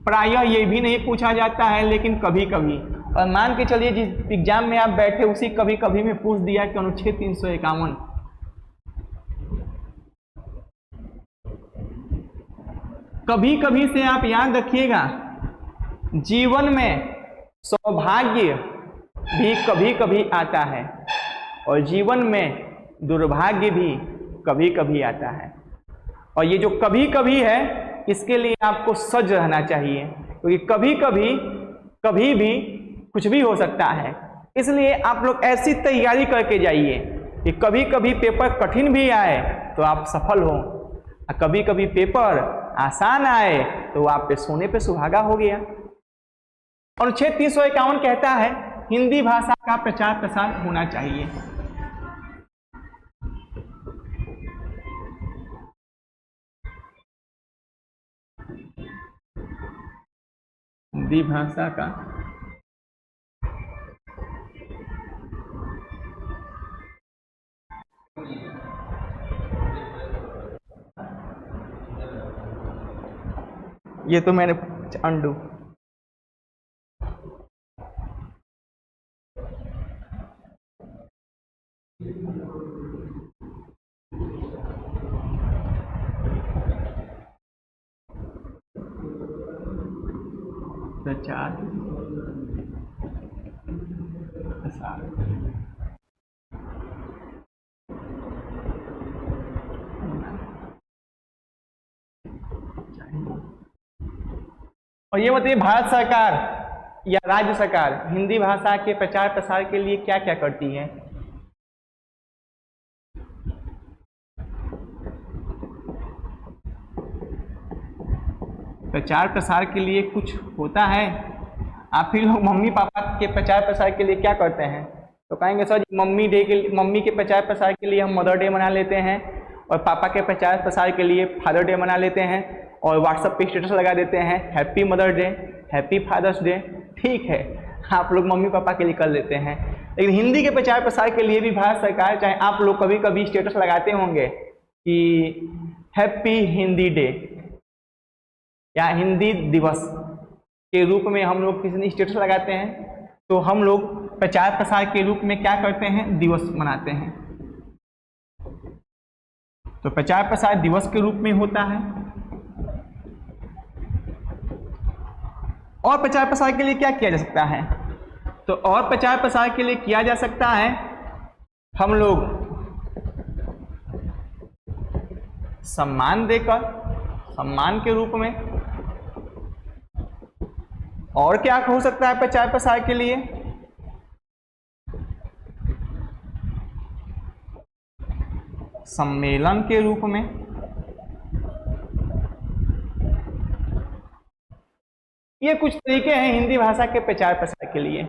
प्रायः ये भी नहीं पूछा जाता है लेकिन कभी कभी, और मान के चलिए जिस एग्जाम में आप बैठे उसी कभी कभी में पूछ दिया कि अनुच्छेद 351। कभी कभी से आप याद रखिएगा, जीवन में सौभाग्य भी कभी कभी आता है और जीवन में दुर्भाग्य भी कभी कभी आता है। और ये जो कभी कभी है, इसके लिए आपको सज रहना चाहिए, क्योंकि कभी कभी कभी भी कुछ भी हो सकता है। इसलिए आप लोग ऐसी तैयारी करके जाइए कि कभी कभी पेपर कठिन भी आए तो आप सफल हो, और कभी कभी पेपर आसान आए तो आप पे सोने पे सुहागा हो गया। अनुच्छेद 351 कहता है हिंदी भाषा का प्रचार प्रसार होना चाहिए। हिंदी भाषा का ये तो मैंने अंडू। प्रचार प्रसार और ये बताइए भारत सरकार या राज्य सरकार हिंदी भाषा के प्रचार प्रसार के लिए क्या क्या करती है? प्रचार प्रसार के लिए कुछ होता है? आप ही लोग मम्मी पापा के प्रचार प्रसार के लिए क्या करते हैं? तो कहेंगे सर मम्मी के प्रचार प्रसार के लिए हम मदर डे मना लेते हैं, और पापा के प्रचार प्रसार के लिए फादर डे मना लेते हैं, और व्हाट्सएप पे स्टेटस लगा देते हैं happy mother day, happy father's day. ठीक है, आप लोग मम्मी पापा के लिए कर लेते हैं, लेकिन हिंदी के प्रचार प्रसार के लिए भी भारत सरकार, चाहे आप लोग कभी कभी स्टेटस लगाते होंगे कि हैप्पी हिंदी डे या हिंदी दिवस के रूप में हम लोग किसी ने स्टेटस लगाते हैं, तो हम लोग प्रचार प्रसार के रूप में क्या करते हैं? दिवस मनाते हैं। तो प्रचार प्रसार दिवस के रूप में होता है। और प्रचार प्रसार के लिए क्या किया जा सकता है? तो और प्रचार प्रसार के लिए किया जा सकता है, हम लोग सम्मान देकर, सम्मान के रूप में। और क्या हो सकता है प्रचार प्रसार के लिए? सम्मेलन के रूप में। ये कुछ तरीके हैं हिंदी भाषा के प्रचार प्रसार के लिए।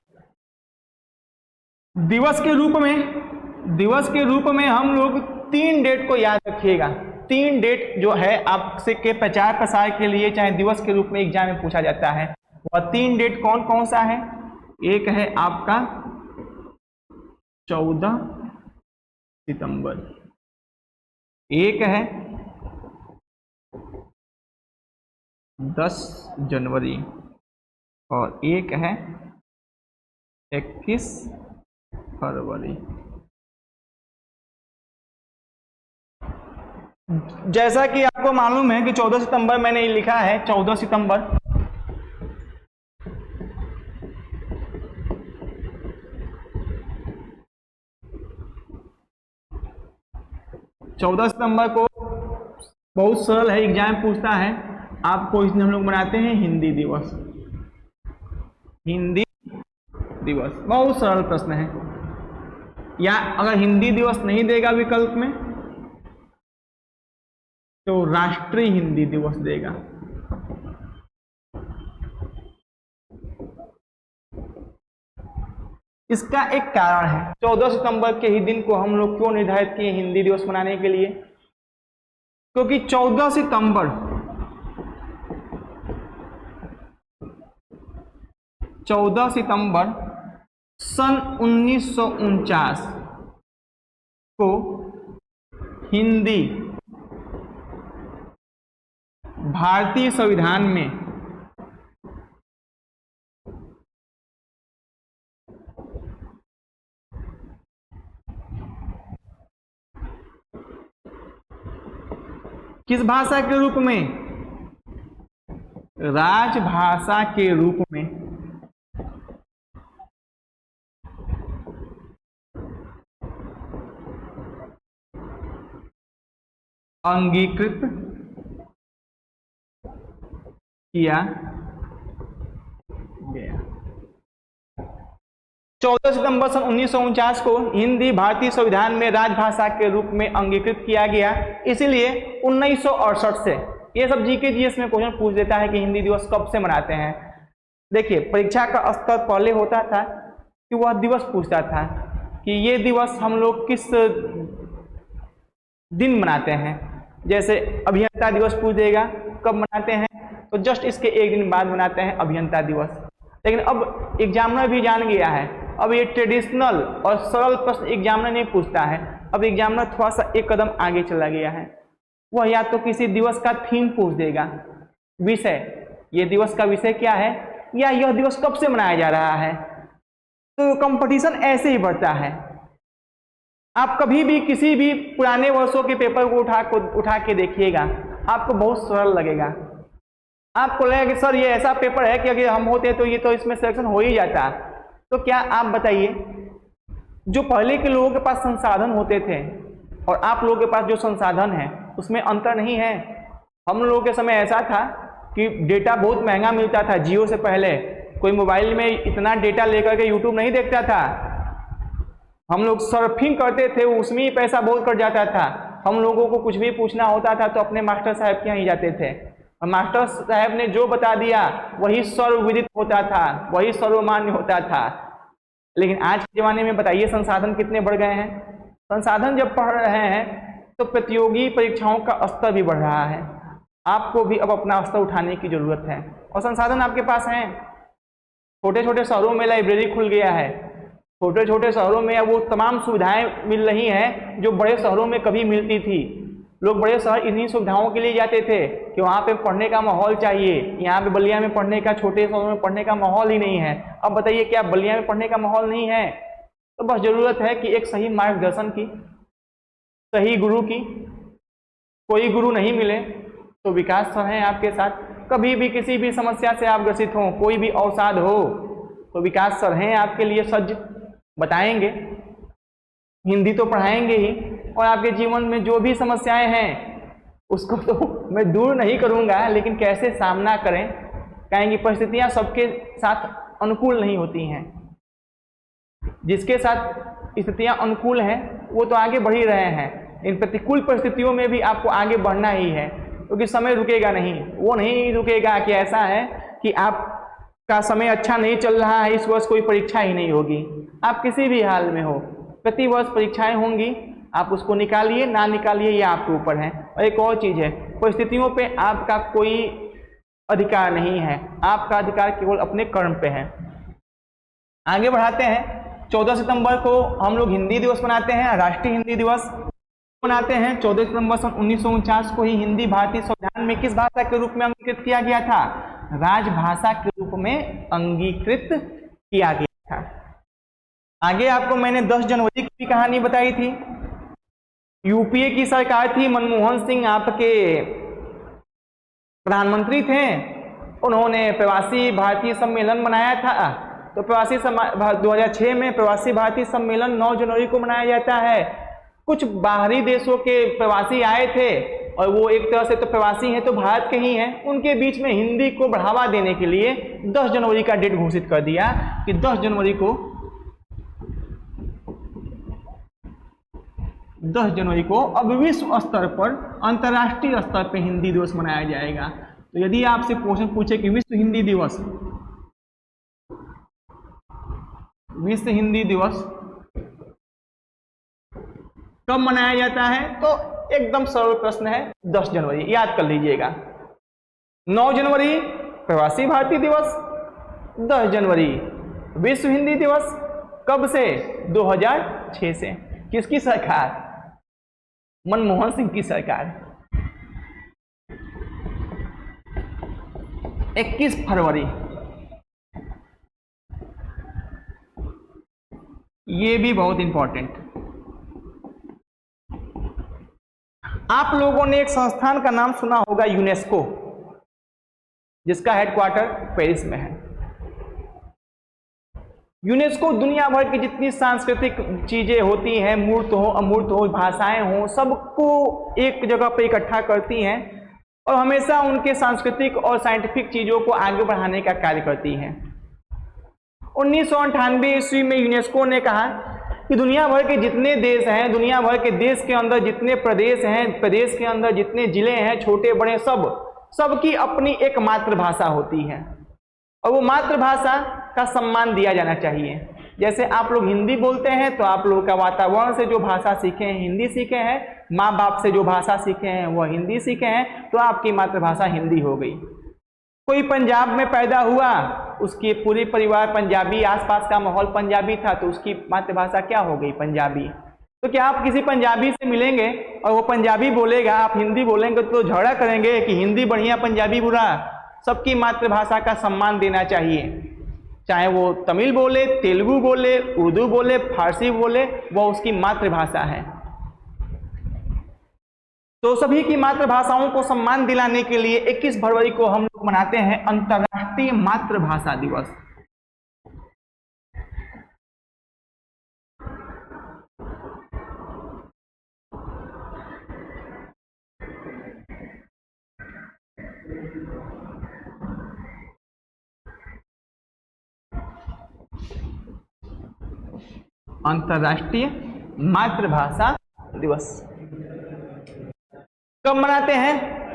दिवस के रूप में हम लोग 3 डेट को याद रखिएगा। 3 डेट जो है आपसे के प्रचार प्रसार के लिए, चाहे दिवस के रूप में एग्जाम में पूछा जाता है, वह 3 डेट कौन कौन सा है? एक है आपका 14 सितंबर, एक है 10 जनवरी, और एक है 21 फरवरी। जैसा कि आपको मालूम है कि 14 सितंबर मैंने लिखा है, 14 सितंबर। को बहुत सरल है, एग्जाम पूछता है आपको। इस दिन हम लोग मनाते हैं हिंदी दिवस। हिंदी दिवस बहुत सरल प्रश्न है। या अगर हिंदी दिवस नहीं देगा विकल्प में, तो राष्ट्रीय हिंदी दिवस देगा। इसका एक कारण है, 14 सितंबर के ही दिन को हम लोग क्यों निर्धारित किए हिंदी दिवस मनाने के लिए? क्योंकि 14 सितंबर सन 1949 को हिंदी भारतीय संविधान में किस भाषा के रूप में? राजभाषा के रूप में अंगीकृत किया गया। 14 सितंबर सन 1949 को हिंदी भारतीय संविधान में राजभाषा के रूप में अंगीकृत किया गया। इसीलिए 1968 से, ये सब जीके जीएस में क्वेश्चन पूछ देता है कि हिंदी दिवस कब से मनाते हैं। देखिए, परीक्षा का स्तर पहले होता था कि वह दिवस पूछता था कि ये दिवस हम लोग किस दिन मनाते हैं। जैसे अभियंता दिवस पूछ देगा कब मनाते हैं, तो जस्ट इसके एक दिन बाद मनाते हैं अभियंता दिवस। लेकिन अब एग्जामिनर भी जान गया है, अब ये ट्रेडिशनल और सरल प्रश्न एग्जामिनर नहीं पूछता है। अब एग्जामिनर थोड़ा सा एक कदम आगे चला गया है, वह या तो किसी दिवस का थीम पूछ देगा, विषय, ये दिवस का विषय क्या है या यह दिवस कब से मनाया जा रहा है। तो कंपटीशन ऐसे ही बढ़ता है। आप कभी भी किसी भी पुराने वर्षों के पेपर को उठा के देखिएगा, आपको बहुत सरल लगेगा। आपको लगेगा कि सर ये ऐसा पेपर है कि अगर हम होते तो ये तो इसमें सिलेक्शन हो ही जाता। तो क्या आप बताइए, जो पहले के लोगों के पास संसाधन होते थे और आप लोगों के पास जो संसाधन है उसमें अंतर नहीं है। हम लोगों के समय ऐसा था कि डेटा बहुत महंगा मिलता था। जियो से पहले कोई मोबाइल में इतना डेटा लेकर के यूट्यूब नहीं देखता था। हम लोग सर्फिंग करते थे, उसमें ही पैसा बहुत कट जाता था। हम लोगों को कुछ भी पूछना होता था तो अपने मास्टर साहब के यहाँ ही जाते थे और मास्टर साहब ने जो बता दिया वही सर्वविदित होता था, वही सर्वमान्य होता था। लेकिन आज के ज़माने में बताइए संसाधन कितने बढ़ गए हैं। संसाधन जब बढ़ रहे हैं तो प्रतियोगी परीक्षाओं का स्तर भी बढ़ रहा है। आपको भी अब अपना स्तर उठाने की ज़रूरत है और संसाधन आपके पास हैं। छोटे छोटे शहरों में लाइब्रेरी खुल गया है। छोटे छोटे शहरों में अब वो तमाम सुविधाएं मिल रही हैं जो बड़े शहरों में कभी मिलती थी। लोग बड़े शहर इन्हीं सुविधाओं के लिए जाते थे कि वहाँ पे पढ़ने का माहौल चाहिए। यहाँ पे बलिया में पढ़ने का, छोटे शहरों में पढ़ने का माहौल ही नहीं है। अब बताइए क्या बलिया में पढ़ने का माहौल नहीं है? तो बस ज़रूरत है कि एक सही मार्गदर्शन की, सही गुरु की। कोई गुरु नहीं मिले तो विकास सर हैं आपके साथ। कभी भी किसी भी समस्या से आप ग्रसित हों, कोई भी अवसाद हो तो विकास सर हैं आपके लिए सज्ज, बताएंगे, हिंदी तो पढ़ाएंगे ही और आपके जीवन में जो भी समस्याएं हैं उसको तो मैं दूर नहीं करूंगा, लेकिन कैसे सामना करें, कहेंगे परिस्थितियां सबके साथ अनुकूल नहीं होती हैं। जिसके साथ स्थितियां अनुकूल हैं वो तो आगे बढ़ ही रहे हैं। इन प्रतिकूल परिस्थितियों में भी आपको आगे बढ़ना ही है, क्योंकि समय रुकेगा नहीं। वो नहीं रुकेगा कि ऐसा है कि आपका समय अच्छा नहीं चल रहा है, इस वर्ष कोई परीक्षा ही नहीं होगी। आप किसी भी हाल में हो, प्रति वर्ष परीक्षाएं होंगी, आप उसको निकालिए ना निकालिए ये आपके ऊपर है। और एक और चीज़ है, परिस्थितियों पे आपका कोई अधिकार नहीं है, आपका अधिकार केवल अपने कर्म पे है। आगे बढ़ाते हैं। 14 सितंबर को हम लोग हिंदी दिवस मनाते हैं, राष्ट्रीय हिंदी दिवस मनाते हैं। 14 सितंबर सन 1949 को ही हिंदी भारतीय संविधान में किस भाषा के रूप में अंगीकृत किया गया था? राजभाषा के रूप में अंगीकृत किया गया था। आगे आपको मैंने 10 जनवरी की भी कहानी बताई थी। यूपीए की सरकार थी, मनमोहन सिंह आपके प्रधानमंत्री थे। उन्होंने प्रवासी भारतीय सम्मेलन मनाया था। तो 2006 में प्रवासी भारतीय सम्मेलन 9 जनवरी को मनाया जाता है। कुछ बाहरी देशों के प्रवासी आए थे और वो एक तरह से तो प्रवासी हैं तो भारत के ही हैं। उनके बीच में हिंदी को बढ़ावा देने के लिए 10 जनवरी का डेट घोषित कर दिया कि 10 जनवरी को अब विश्व स्तर पर, अंतर्राष्ट्रीय स्तर पर हिंदी दिवस मनाया जाएगा। तो यदि आपसे क्वेश्चन पूछे कि विश्व हिंदी दिवस कब मनाया जाता है, तो एकदम सरल प्रश्न है, 10 जनवरी। याद कर लीजिएगा। 9 जनवरी प्रवासी भारतीय दिवस, 10 जनवरी विश्व हिंदी दिवस। कब से? 2006 से। किसकी सरकार? मनमोहन सिंह की सरकार। 21 फरवरी, ये भी बहुत इंपॉर्टेंट। आप लोगों ने एक संस्थान का नाम सुना होगा, यूनेस्को, जिसका हेडक्वार्टर पेरिस में है। यूनेस्को दुनिया भर की जितनी सांस्कृतिक चीजें होती हैं, मूर्त हो अमूर्त हो, भाषाएं हो, सबको एक जगह पर इकट्ठा करती हैं और हमेशा उनके सांस्कृतिक और साइंटिफिक चीजों को आगे बढ़ाने का कार्य करती हैं। 1998 ईस्वी में यूनेस्को ने कहा कि दुनिया भर के जितने देश हैं, दुनिया भर के देश के अंदर जितने प्रदेश हैं, प्रदेश के अंदर जितने जिले हैं, छोटे बड़े, सबकी अपनी एक मातृभाषा होती है और वो मातृभाषा का सम्मान दिया जाना चाहिए। जैसे आप लोग हिंदी बोलते हैं तो आप लोगों का वातावरण से जो भाषा सीखे हैं हिंदी सीखे हैं, माँ बाप से जो भाषा सीखे हैं वह हिंदी सीखे हैं, तो आपकी मातृभाषा हिंदी हो गई। कोई पंजाब में पैदा हुआ, उसकी पूरी परिवार पंजाबी, आसपास का माहौल पंजाबी था, तो उसकी मातृभाषा क्या हो गई? पंजाबी। तो क्या आप किसी पंजाबी से मिलेंगे और वो पंजाबी बोलेगा, आप हिंदी बोलेंगे तो झगड़ा करेंगे कि हिंदी बढ़िया पंजाबी बुरा? सबकी मातृभाषा का सम्मान देना चाहिए, चाहे वो तमिल बोले, तेलुगु बोले, उर्दू बोले, फारसी बोले, वह उसकी मातृभाषा है। तो सभी की मातृभाषाओं को सम्मान दिलाने के लिए 21 फरवरी को हम लोग मनाते हैं अंतर्राष्ट्रीय मातृभाषा दिवस। अंतर्राष्ट्रीय मातृभाषा दिवस कब मनाते हैं?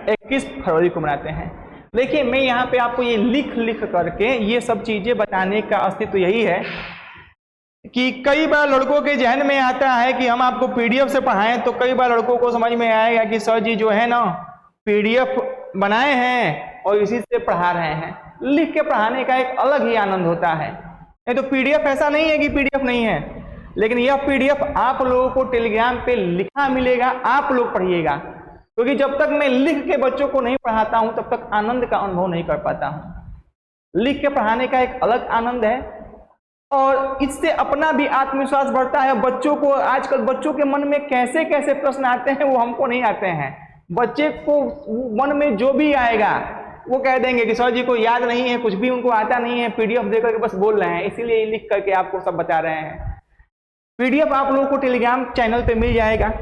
21 फरवरी को मनाते हैं। देखिए, मैं यहाँ पे आपको ये लिख करके ये सब चीजें बताने का अस्तित्व यही है कि कई बार लड़कों के जहन में आता है कि हम आपको पीडीएफ से पढ़ाएं, तो कई बार लड़कों को समझ में आएगा कि सर जी जो है ना पीडीएफ बनाए हैं और इसी से पढ़ा रहे हैं। लिख के पढ़ाने का एक अलग ही आनंद होता है। नहीं तो पीडीएफ ऐसा नहीं है कि पीडीएफ नहीं है, लेकिन यह पीडीएफ आप लोगों को टेलीग्राम पे लिखा मिलेगा, आप लोग पढ़िएगा, क्योंकि जब तक मैं लिख के बच्चों को नहीं पढ़ाता हूं तब तक आनंद का अनुभव नहीं कर पाता हूं। लिख के पढ़ाने का एक अलग आनंद है और इससे अपना भी आत्मविश्वास बढ़ता है। बच्चों को आजकल बच्चों के मन में कैसे कैसे प्रश्न आते हैं वो हमको नहीं आते हैं। बच्चे को मन में जो भी आएगा वो कह देंगे कि सर जी को याद नहीं है, कुछ भी उनको आता नहीं है, पीडीएफ दे करके बस बोल रहे हैं, इसीलिए लिख करके आपको सब बता रहे हैं। पीडीएफ आप लोगों को टेलीग्राम चैनल पे मिल जाएगा।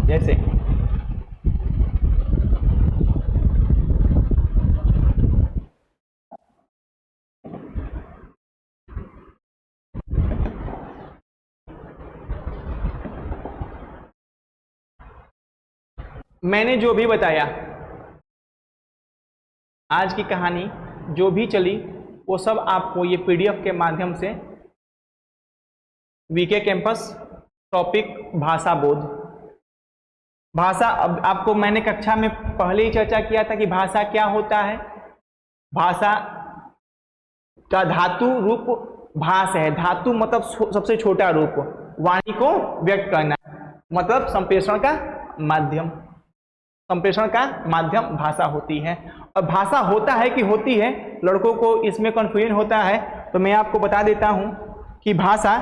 जैसे मैंने जो भी बताया, आज की कहानी जो भी चली, वो सब आपको ये पीडीएफ के माध्यम से वीके कैंपस टॉपिक भाषा बोध भाषा, अब आपको मैंने कक्षा में पहले ही चर्चा किया था कि भाषा क्या होता है। भाषा का धातु रूप भास है। धातु मतलब सबसे छोटा रूप, वाणी को व्यक्त करना, मतलब संप्रेषण का माध्यम। संप्रेषण का माध्यम भाषा होती है। और भाषा होता है कि होती है, लड़कों को इसमें कंफ्यूजन होता है, तो मैं आपको बता देता हूं कि भाषा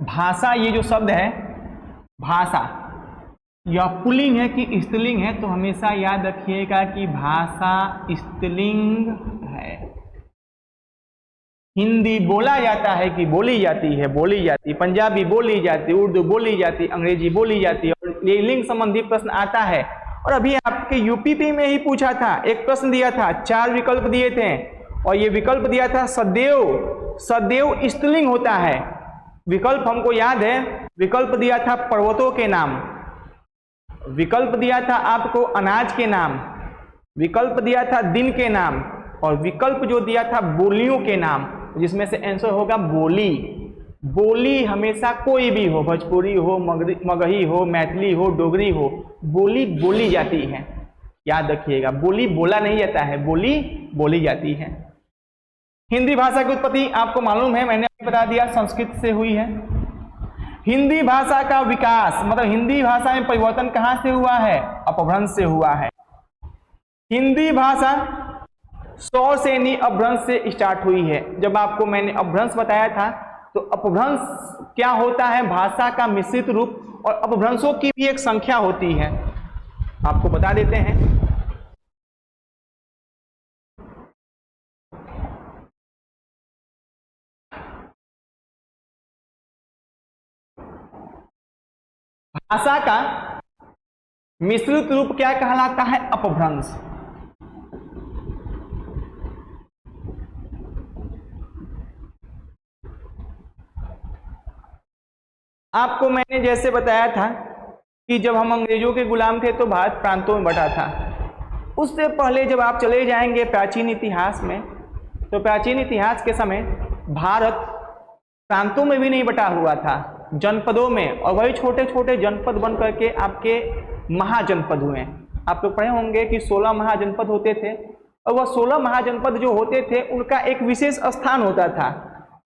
भाषा ये जो शब्द है भाषा, यह पुल्लिंग है कि स्त्रीलिंग है, तो हमेशा याद रखिएगा कि भाषा स्त्रीलिंग है। हिंदी बोला जाता है कि बोली जाती है, बोली जाती, पंजाबी बोली जाती, उर्दू बोली जाती, अंग्रेजी बोली जाती, और ये लिंग संबंधी प्रश्न आता है। और अभी आपके यूपीपी में ही पूछा था, एक प्रश्न दिया था, 4 विकल्प दिए थे, और ये विकल्प दिया था सदैव। सदैव स्त्रीलिंग होता है। विकल्प हमको याद है, विकल्प दिया था पर्वतों के नाम, विकल्प दिया था आपको अनाज के नाम, विकल्प दिया था दिन के नाम, और विकल्प जो दिया था बोलियों के नाम, जिसमें से आंसर होगा बोली। बोली हमेशा कोई भी हो, भोजपुरी हो, मगही हो, मैथिली हो, डोगरी हो, बोली बोली जाती है। याद रखिएगा, बोली बोला नहीं जाता है, बोली बोली जाती है। हिंदी भाषा की उत्पत्ति आपको मालूम है, मैंने आपको बता दिया, संस्कृत से हुई है। हिंदी भाषा का विकास मतलब हिंदी भाषा में परिवर्तन कहाँ से हुआ है? अपभ्रंश से हुआ है। हिंदी भाषा स्वर से नहीं अपभ्रंश से स्टार्ट हुई है। जब आपको मैंने अपभ्रंश बताया था, तो अपभ्रंश क्या होता है? भाषा का मिश्रित रूप, और अपभ्रंशों की भी एक संख्या होती है, आपको बता देते हैं। भाषा का मिश्रित रूप क्या कहलाता है? अपभ्रंश। आपको मैंने जैसे बताया था कि जब हम अंग्रेजों के गुलाम थे तो भारत प्रांतों में बटा था। उससे पहले जब आप चले जाएंगे प्राचीन इतिहास में, तो प्राचीन इतिहास के समय भारत प्रांतों में भी नहीं बटा हुआ था, जनपदों में, और वही छोटे छोटे जनपद बन करके आपके महाजनपद हुए। आप लोग पढ़े होंगे कि 16 महाजनपद होते थे, और वह 16 महाजनपद जो होते थे उनका एक विशेष स्थान होता था,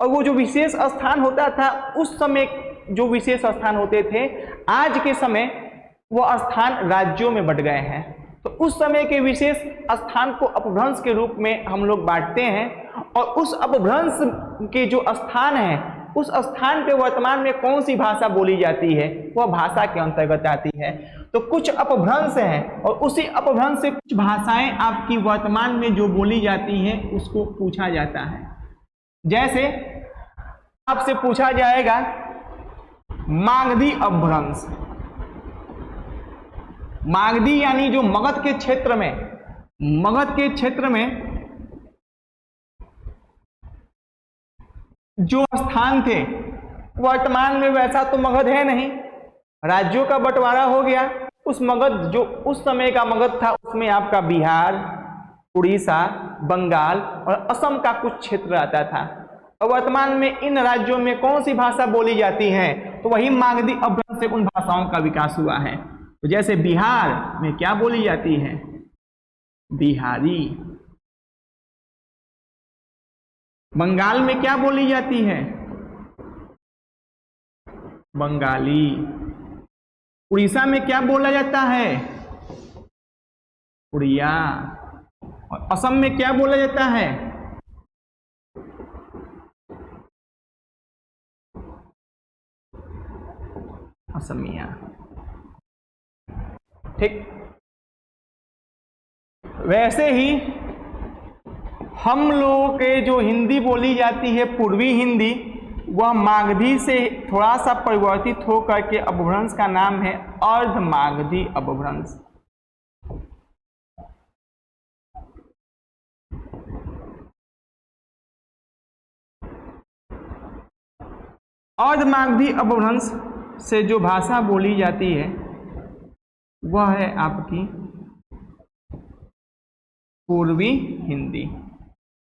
और वो जो विशेष स्थान होता था उस समय जो विशेष स्थान होते थे, आज के समय वो स्थान राज्यों में बट गए हैं। तो उस समय के विशेष स्थान को अपभ्रंश के रूप में हम लोग बांटते हैं, और उस अपभ्रंश के जो स्थान है उस स्थान पे वर्तमान में कौन सी भाषा बोली जाती है वह भाषा के अंतर्गत आती है। तो कुछ अपभ्रंश हैं और उसी अपभ्रंश से कुछ भाषाएं आपकी वर्तमान में जो बोली जाती हैं उसको पूछा जाता है। जैसे आपसे पूछा जाएगा मागधी अपभ्रंश। मागधी यानी जो मगध के क्षेत्र में जो स्थान थे, वर्तमान में वैसा तो मगध है नहीं, राज्यों का बंटवारा हो गया। उस मगध जो उस समय का मगध था उसमें आपका बिहार, उड़ीसा, बंगाल और असम का कुछ क्षेत्र आता था। और वर्तमान में इन राज्यों में कौन सी भाषा बोली जाती है, तो वही मागधी अपभ्रंश से उन भाषाओं का विकास हुआ है। तो जैसे बिहार में क्या बोली जाती है, बिहारी। बंगाल में क्या बोली जाती है, बंगाली। उड़ीसा में क्या बोला जाता है, उड़िया। और असम में क्या बोला जाता है, असमिया। ठीक, वैसे ही हम लोगों के जो हिंदी बोली जाती है पूर्वी हिंदी, वह मागधी से थोड़ा सा परिवर्तित होकर के अपभ्रंश का नाम है अर्ध मागधी अपभ्रंश। अर्ध मागधी अपभ्रंश से जो भाषा बोली जाती है वह है आपकी पूर्वी हिंदी।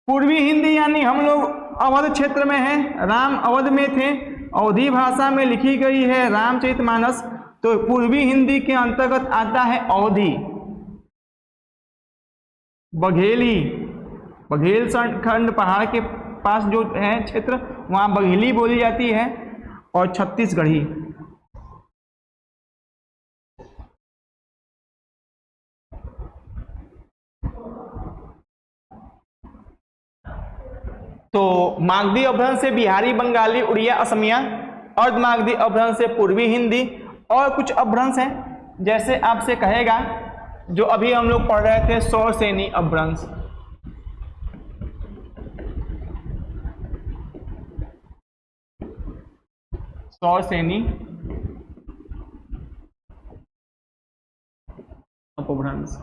पूर्वी हिंदी यानी हम लोग अवध क्षेत्र में हैं, राम अवध में थे, अवधी भाषा में लिखी गई है रामचरितमानस, तो पूर्वी हिंदी के अंतर्गत आता है अवधी। बघेली, बघेल खंड पहाड़ के पास जो है क्षेत्र वहाँ बघेली बोली जाती है, और छत्तीसगढ़ी। तो मागधी अपभ्रंश से बिहारी, बंगाली, उड़िया, असमिया। अर्ध मागधी अपभ्रंश से पूर्वी हिंदी। और कुछ अपभ्रंश हैं, जैसे आपसे कहेगा जो अभी हम लोग पढ़ रहे थे सौरसेनी अपभ्रंश। सौरसेनी अपभ्रंश।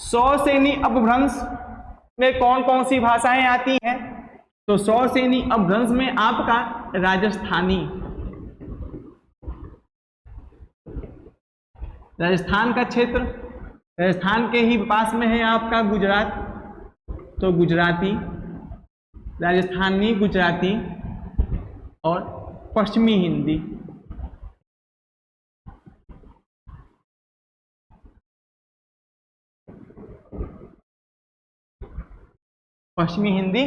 सौरसेनी अपभ्रंश में कौन कौन सी भाषाएं आती हैं, तो सौरसेनी अपभ्रंश में आपका राजस्थानी, राजस्थान का क्षेत्र, राजस्थान के ही पास में है आपका गुजरात, तो गुजराती, राजस्थानी गुजराती और पश्चिमी हिंदी। पश्चिमी हिंदी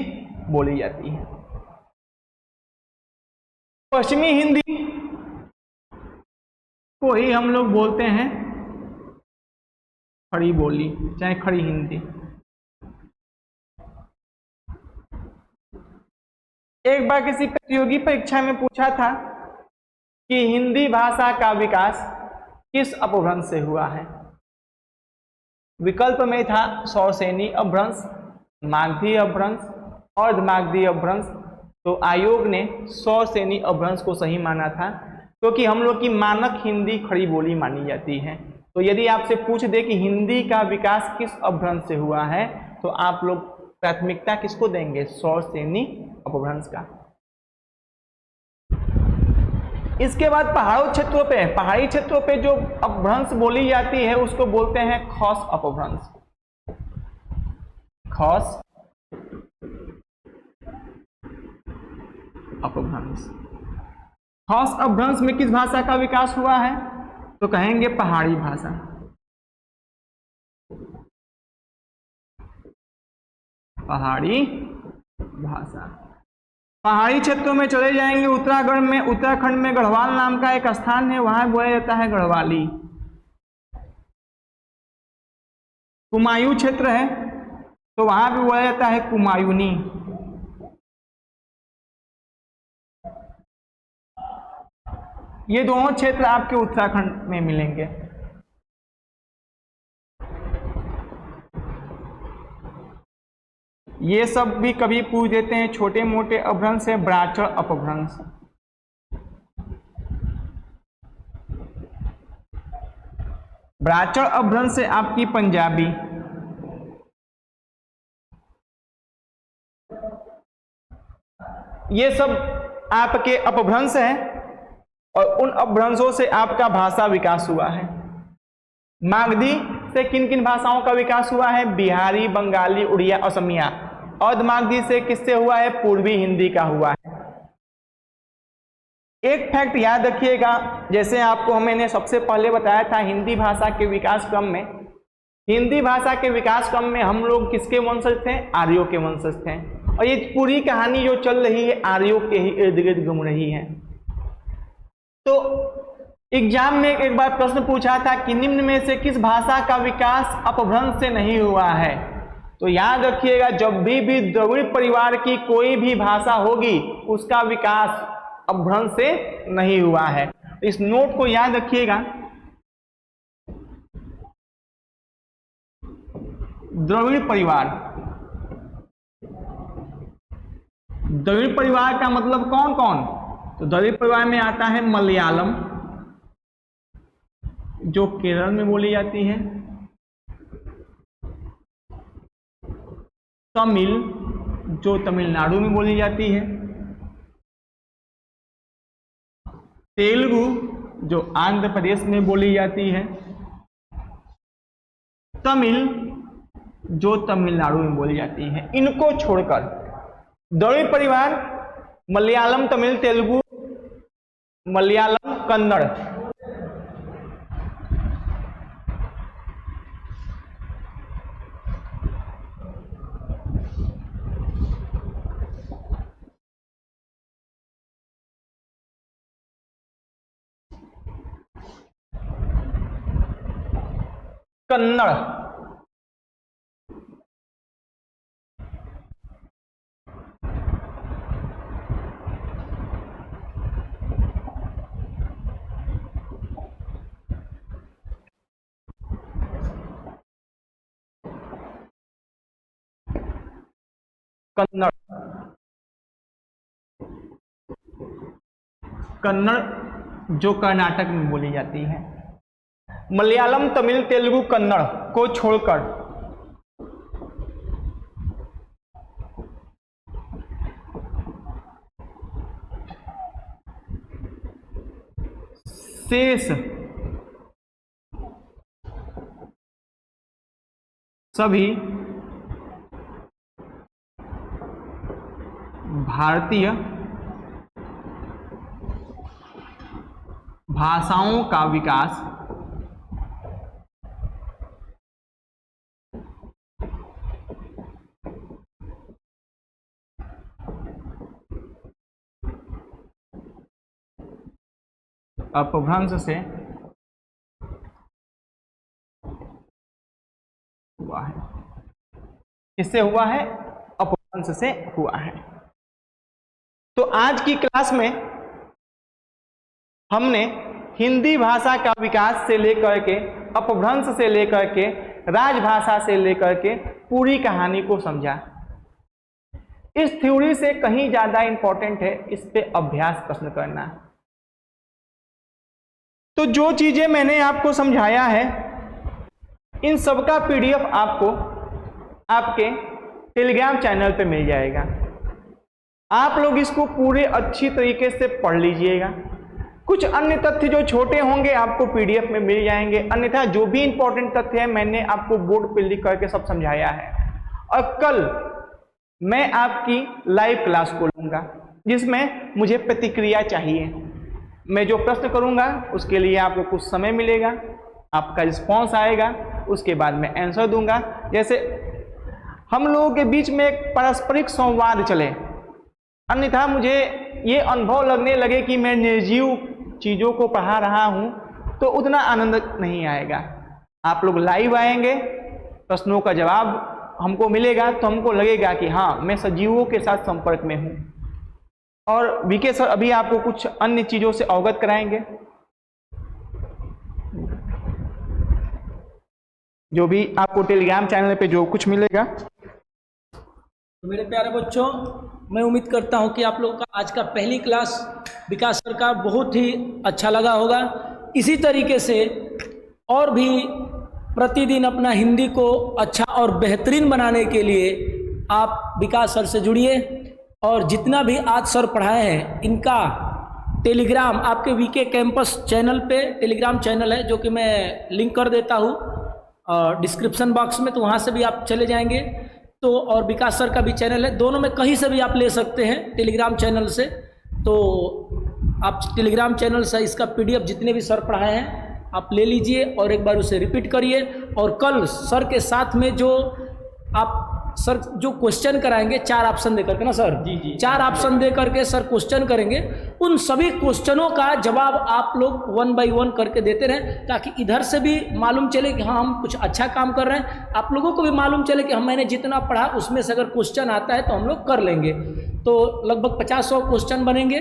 बोली जाती है। पश्चिमी हिंदी को ही हम लोग बोलते हैं खड़ी बोली, चाहे खड़ी हिंदी। एक बार किसी प्रतियोगी परीक्षा में पूछा था कि हिंदी भाषा का विकास किस अपभ्रंश से हुआ है। विकल्प में था सौरसेनी अपभ्रंश, मागधी अपभ्रंश, अर्धमागधी अपभ्रंश। तो आयोग ने सौरसेनी अपभ्रंश को सही माना था, क्योंकि हम लोग की मानक हिंदी खड़ी बोली मानी जाती है। तो यदि आपसे पूछ दे कि हिंदी का विकास किस अपभ्रंश से हुआ है, तो आप लोग प्राथमिकता किसको देंगे, सौरसेनी अपभ्रंश का। इसके बाद पहाड़ी क्षेत्रों पे जो अपभ्रंश बोली जाती है उसको बोलते हैं खस अपभ्रंश। खस अपभ्रंश। खस अपभ्रंश में किस भाषा का विकास हुआ है, तो कहेंगे पहाड़ी भाषा। पहाड़ी भाषा। पहाड़ी क्षेत्रों में चले जाएंगे, उत्तराखंड में गढ़वाल नाम का एक स्थान है, वहां बोला जाता है गढ़वाली। कुमायूं क्षेत्र है तो वहां भी बोला जाता है कुमायूनी। ये दोनों क्षेत्र आपके उत्तराखंड में मिलेंगे। ये सब भी कभी पूछ देते हैं, छोटे मोटे अपभ्रंश है, ब्राचर अपभ्रंश। ब्राचर अपभ्रंश है आपकी पंजाबी। ये सब आपके अपभ्रंश हैं और उन अपभ्रंशों से आपका भाषा विकास हुआ है। मागधी से किन किन भाषाओं का विकास हुआ है? बिहारी, बंगाली, उड़िया, असमिया। अर्धमागधी से किससे हुआ है? पूर्वी हिंदी का हुआ है। एक फैक्ट याद रखिएगा, जैसे आपको मैंने सबसे पहले बताया था, हिंदी भाषा के विकास क्रम में हम लोग किसके वंशज थे? आर्यों के वंशज थे। और ये पूरी कहानी जो चल रही है आर्यों के ही इर्द गिर्द घूम रही है। तो एग्जाम में एक बार प्रश्न पूछा था कि निम्न में से किस भाषा का विकास अपभ्रंश से नहीं हुआ है? तो याद रखिएगा, जब भी द्रविड़ परिवार की कोई भी भाषा होगी उसका विकास अपभ्रंश से नहीं हुआ है। इस नोट को याद रखिएगा। द्रविड़ परिवार का मतलब कौन कौन? तो द्रविड़ परिवार में आता है मलयालम, जो केरल में बोली जाती है, तमिल, जो तमिलनाडु में बोली जाती है, तेलुगु, जो आंध्र प्रदेश में बोली जाती है, तमिल, जो तमिलनाडु में बोली जाती है। इनको छोड़कर द्रविड़ परिवार मलयालम, तमिल, तेलुगु, मलयालम, कन्नड़, कन्नड़, कन्नड़ जो कर्नाटक में बोली जाती है। मलयालम, तमिल, तेलुगु, कन्नड़ को छोड़कर शेष सभी भारतीय भाषाओं का विकास अपभ्रंश से हुआ है। किससे हुआ है? अपभ्रंश से हुआ है। तो आज की क्लास में हमने हिंदी भाषा का विकास से लेकर के, अपभ्रंश से लेकर के, राजभाषा से लेकर के पूरी कहानी को समझा। इस थ्योरी से कहीं ज्यादा इंपॉर्टेंट है इस पे अभ्यास प्रश्न करना। तो जो चीजें मैंने आपको समझाया है इन सबका पीडीएफ आपको आपके टेलीग्राम चैनल पे मिल जाएगा। आप लोग इसको पूरे अच्छी तरीके से पढ़ लीजिएगा। कुछ अन्य तथ्य जो छोटे होंगे आपको पीडीएफ में मिल जाएंगे, अन्यथा जो भी इंपॉर्टेंट तथ्य है मैंने आपको बोर्ड पे लिख करके सब समझाया है। और कल मैं आपकी लाइव क्लास को लूंगा जिसमें मुझे प्रतिक्रिया चाहिए। मैं जो प्रश्न करूंगा उसके लिए आपको कुछ समय मिलेगा, आपका रिस्पॉन्स आएगा, उसके बाद मैं आंसर दूंगा। जैसे हम लोगों के बीच में एक पारस्परिक संवाद चले, अन्यथा मुझे ये अनुभव लगने लगे कि मैं निर्जीव चीज़ों को पढ़ा रहा हूँ तो उतना आनंद नहीं आएगा। आप लोग लाइव आएंगे, प्रश्नों का जवाब हमको मिलेगा तो हमको लगेगा कि हाँ मैं सजीवों के साथ संपर्क में हूँ। और वीके सर अभी आपको कुछ अन्य चीज़ों से अवगत कराएंगे, जो भी आपको टेलीग्राम चैनल पे जो कुछ मिलेगा। तो मेरे प्यारे बच्चों, मैं उम्मीद करता हूं कि आप लोगों का आज का पहली क्लास विकास सर का बहुत ही अच्छा लगा होगा। इसी तरीके से और भी प्रतिदिन अपना हिंदी को अच्छा और बेहतरीन बनाने के लिए आप विकास सर से जुड़िए, और जितना भी आज सर पढ़ाए हैं इनका टेलीग्राम आपके वीके कैंपस चैनल पे टेलीग्राम चैनल है, जो कि मैं लिंक कर देता हूँ डिस्क्रिप्शन बॉक्स में, तो वहाँ से भी आप चले जाएंगे। तो और विकास सर का भी चैनल है, दोनों में कहीं से भी आप ले सकते हैं टेलीग्राम चैनल से। तो आप टेलीग्राम चैनल से इसका PDF जितने भी सर पढ़ाए हैं आप ले लीजिए और एक बार उसे रिपीट करिए। और कल सर के साथ में जो आप सर जो क्वेश्चन कराएंगे 4 ऑप्शन दे करके ना सर, जी 4 ऑप्शन दे करके सर क्वेश्चन करेंगे, उन सभी क्वेश्चनों का जवाब आप लोग 1 बाय 1 करके देते रहें, ताकि इधर से भी मालूम चले कि हाँ हम कुछ अच्छा काम कर रहे हैं, आप लोगों को भी मालूम चले कि मैंने जितना पढ़ा उसमें से अगर क्वेश्चन आता है तो हम लोग कर लेंगे। तो लगभग 50-100 क्वेश्चन बनेंगे,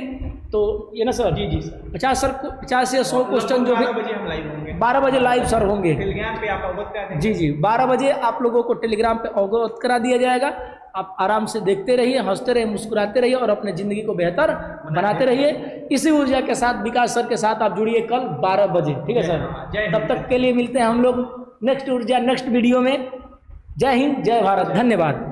तो ये ना सर जी सर 50 या 100 क्वेश्चन जो भी 12 बजे हम लाइव होंगे, 12 बजे लाइव सर होंगे टेलीग्राम पे आप अवगत करा देंगे। जी 12 बजे आप लोगों को टेलीग्राम पे अवगत करा दिया जाएगा। आप आराम से देखते रहिए, हंसते रहिए, मुस्कुराते रहिए और अपने ज़िंदगी को बेहतर बनाते रहिए। इसी ऊर्जा के साथ विकास सर के साथ आप जुड़िए कल 12 बजे, ठीक है सर। तब तक के लिए मिलते हैं हम लोग नेक्स्ट ऊर्जा नेक्स्ट वीडियो में। जय हिंद, जय भारत, धन्यवाद।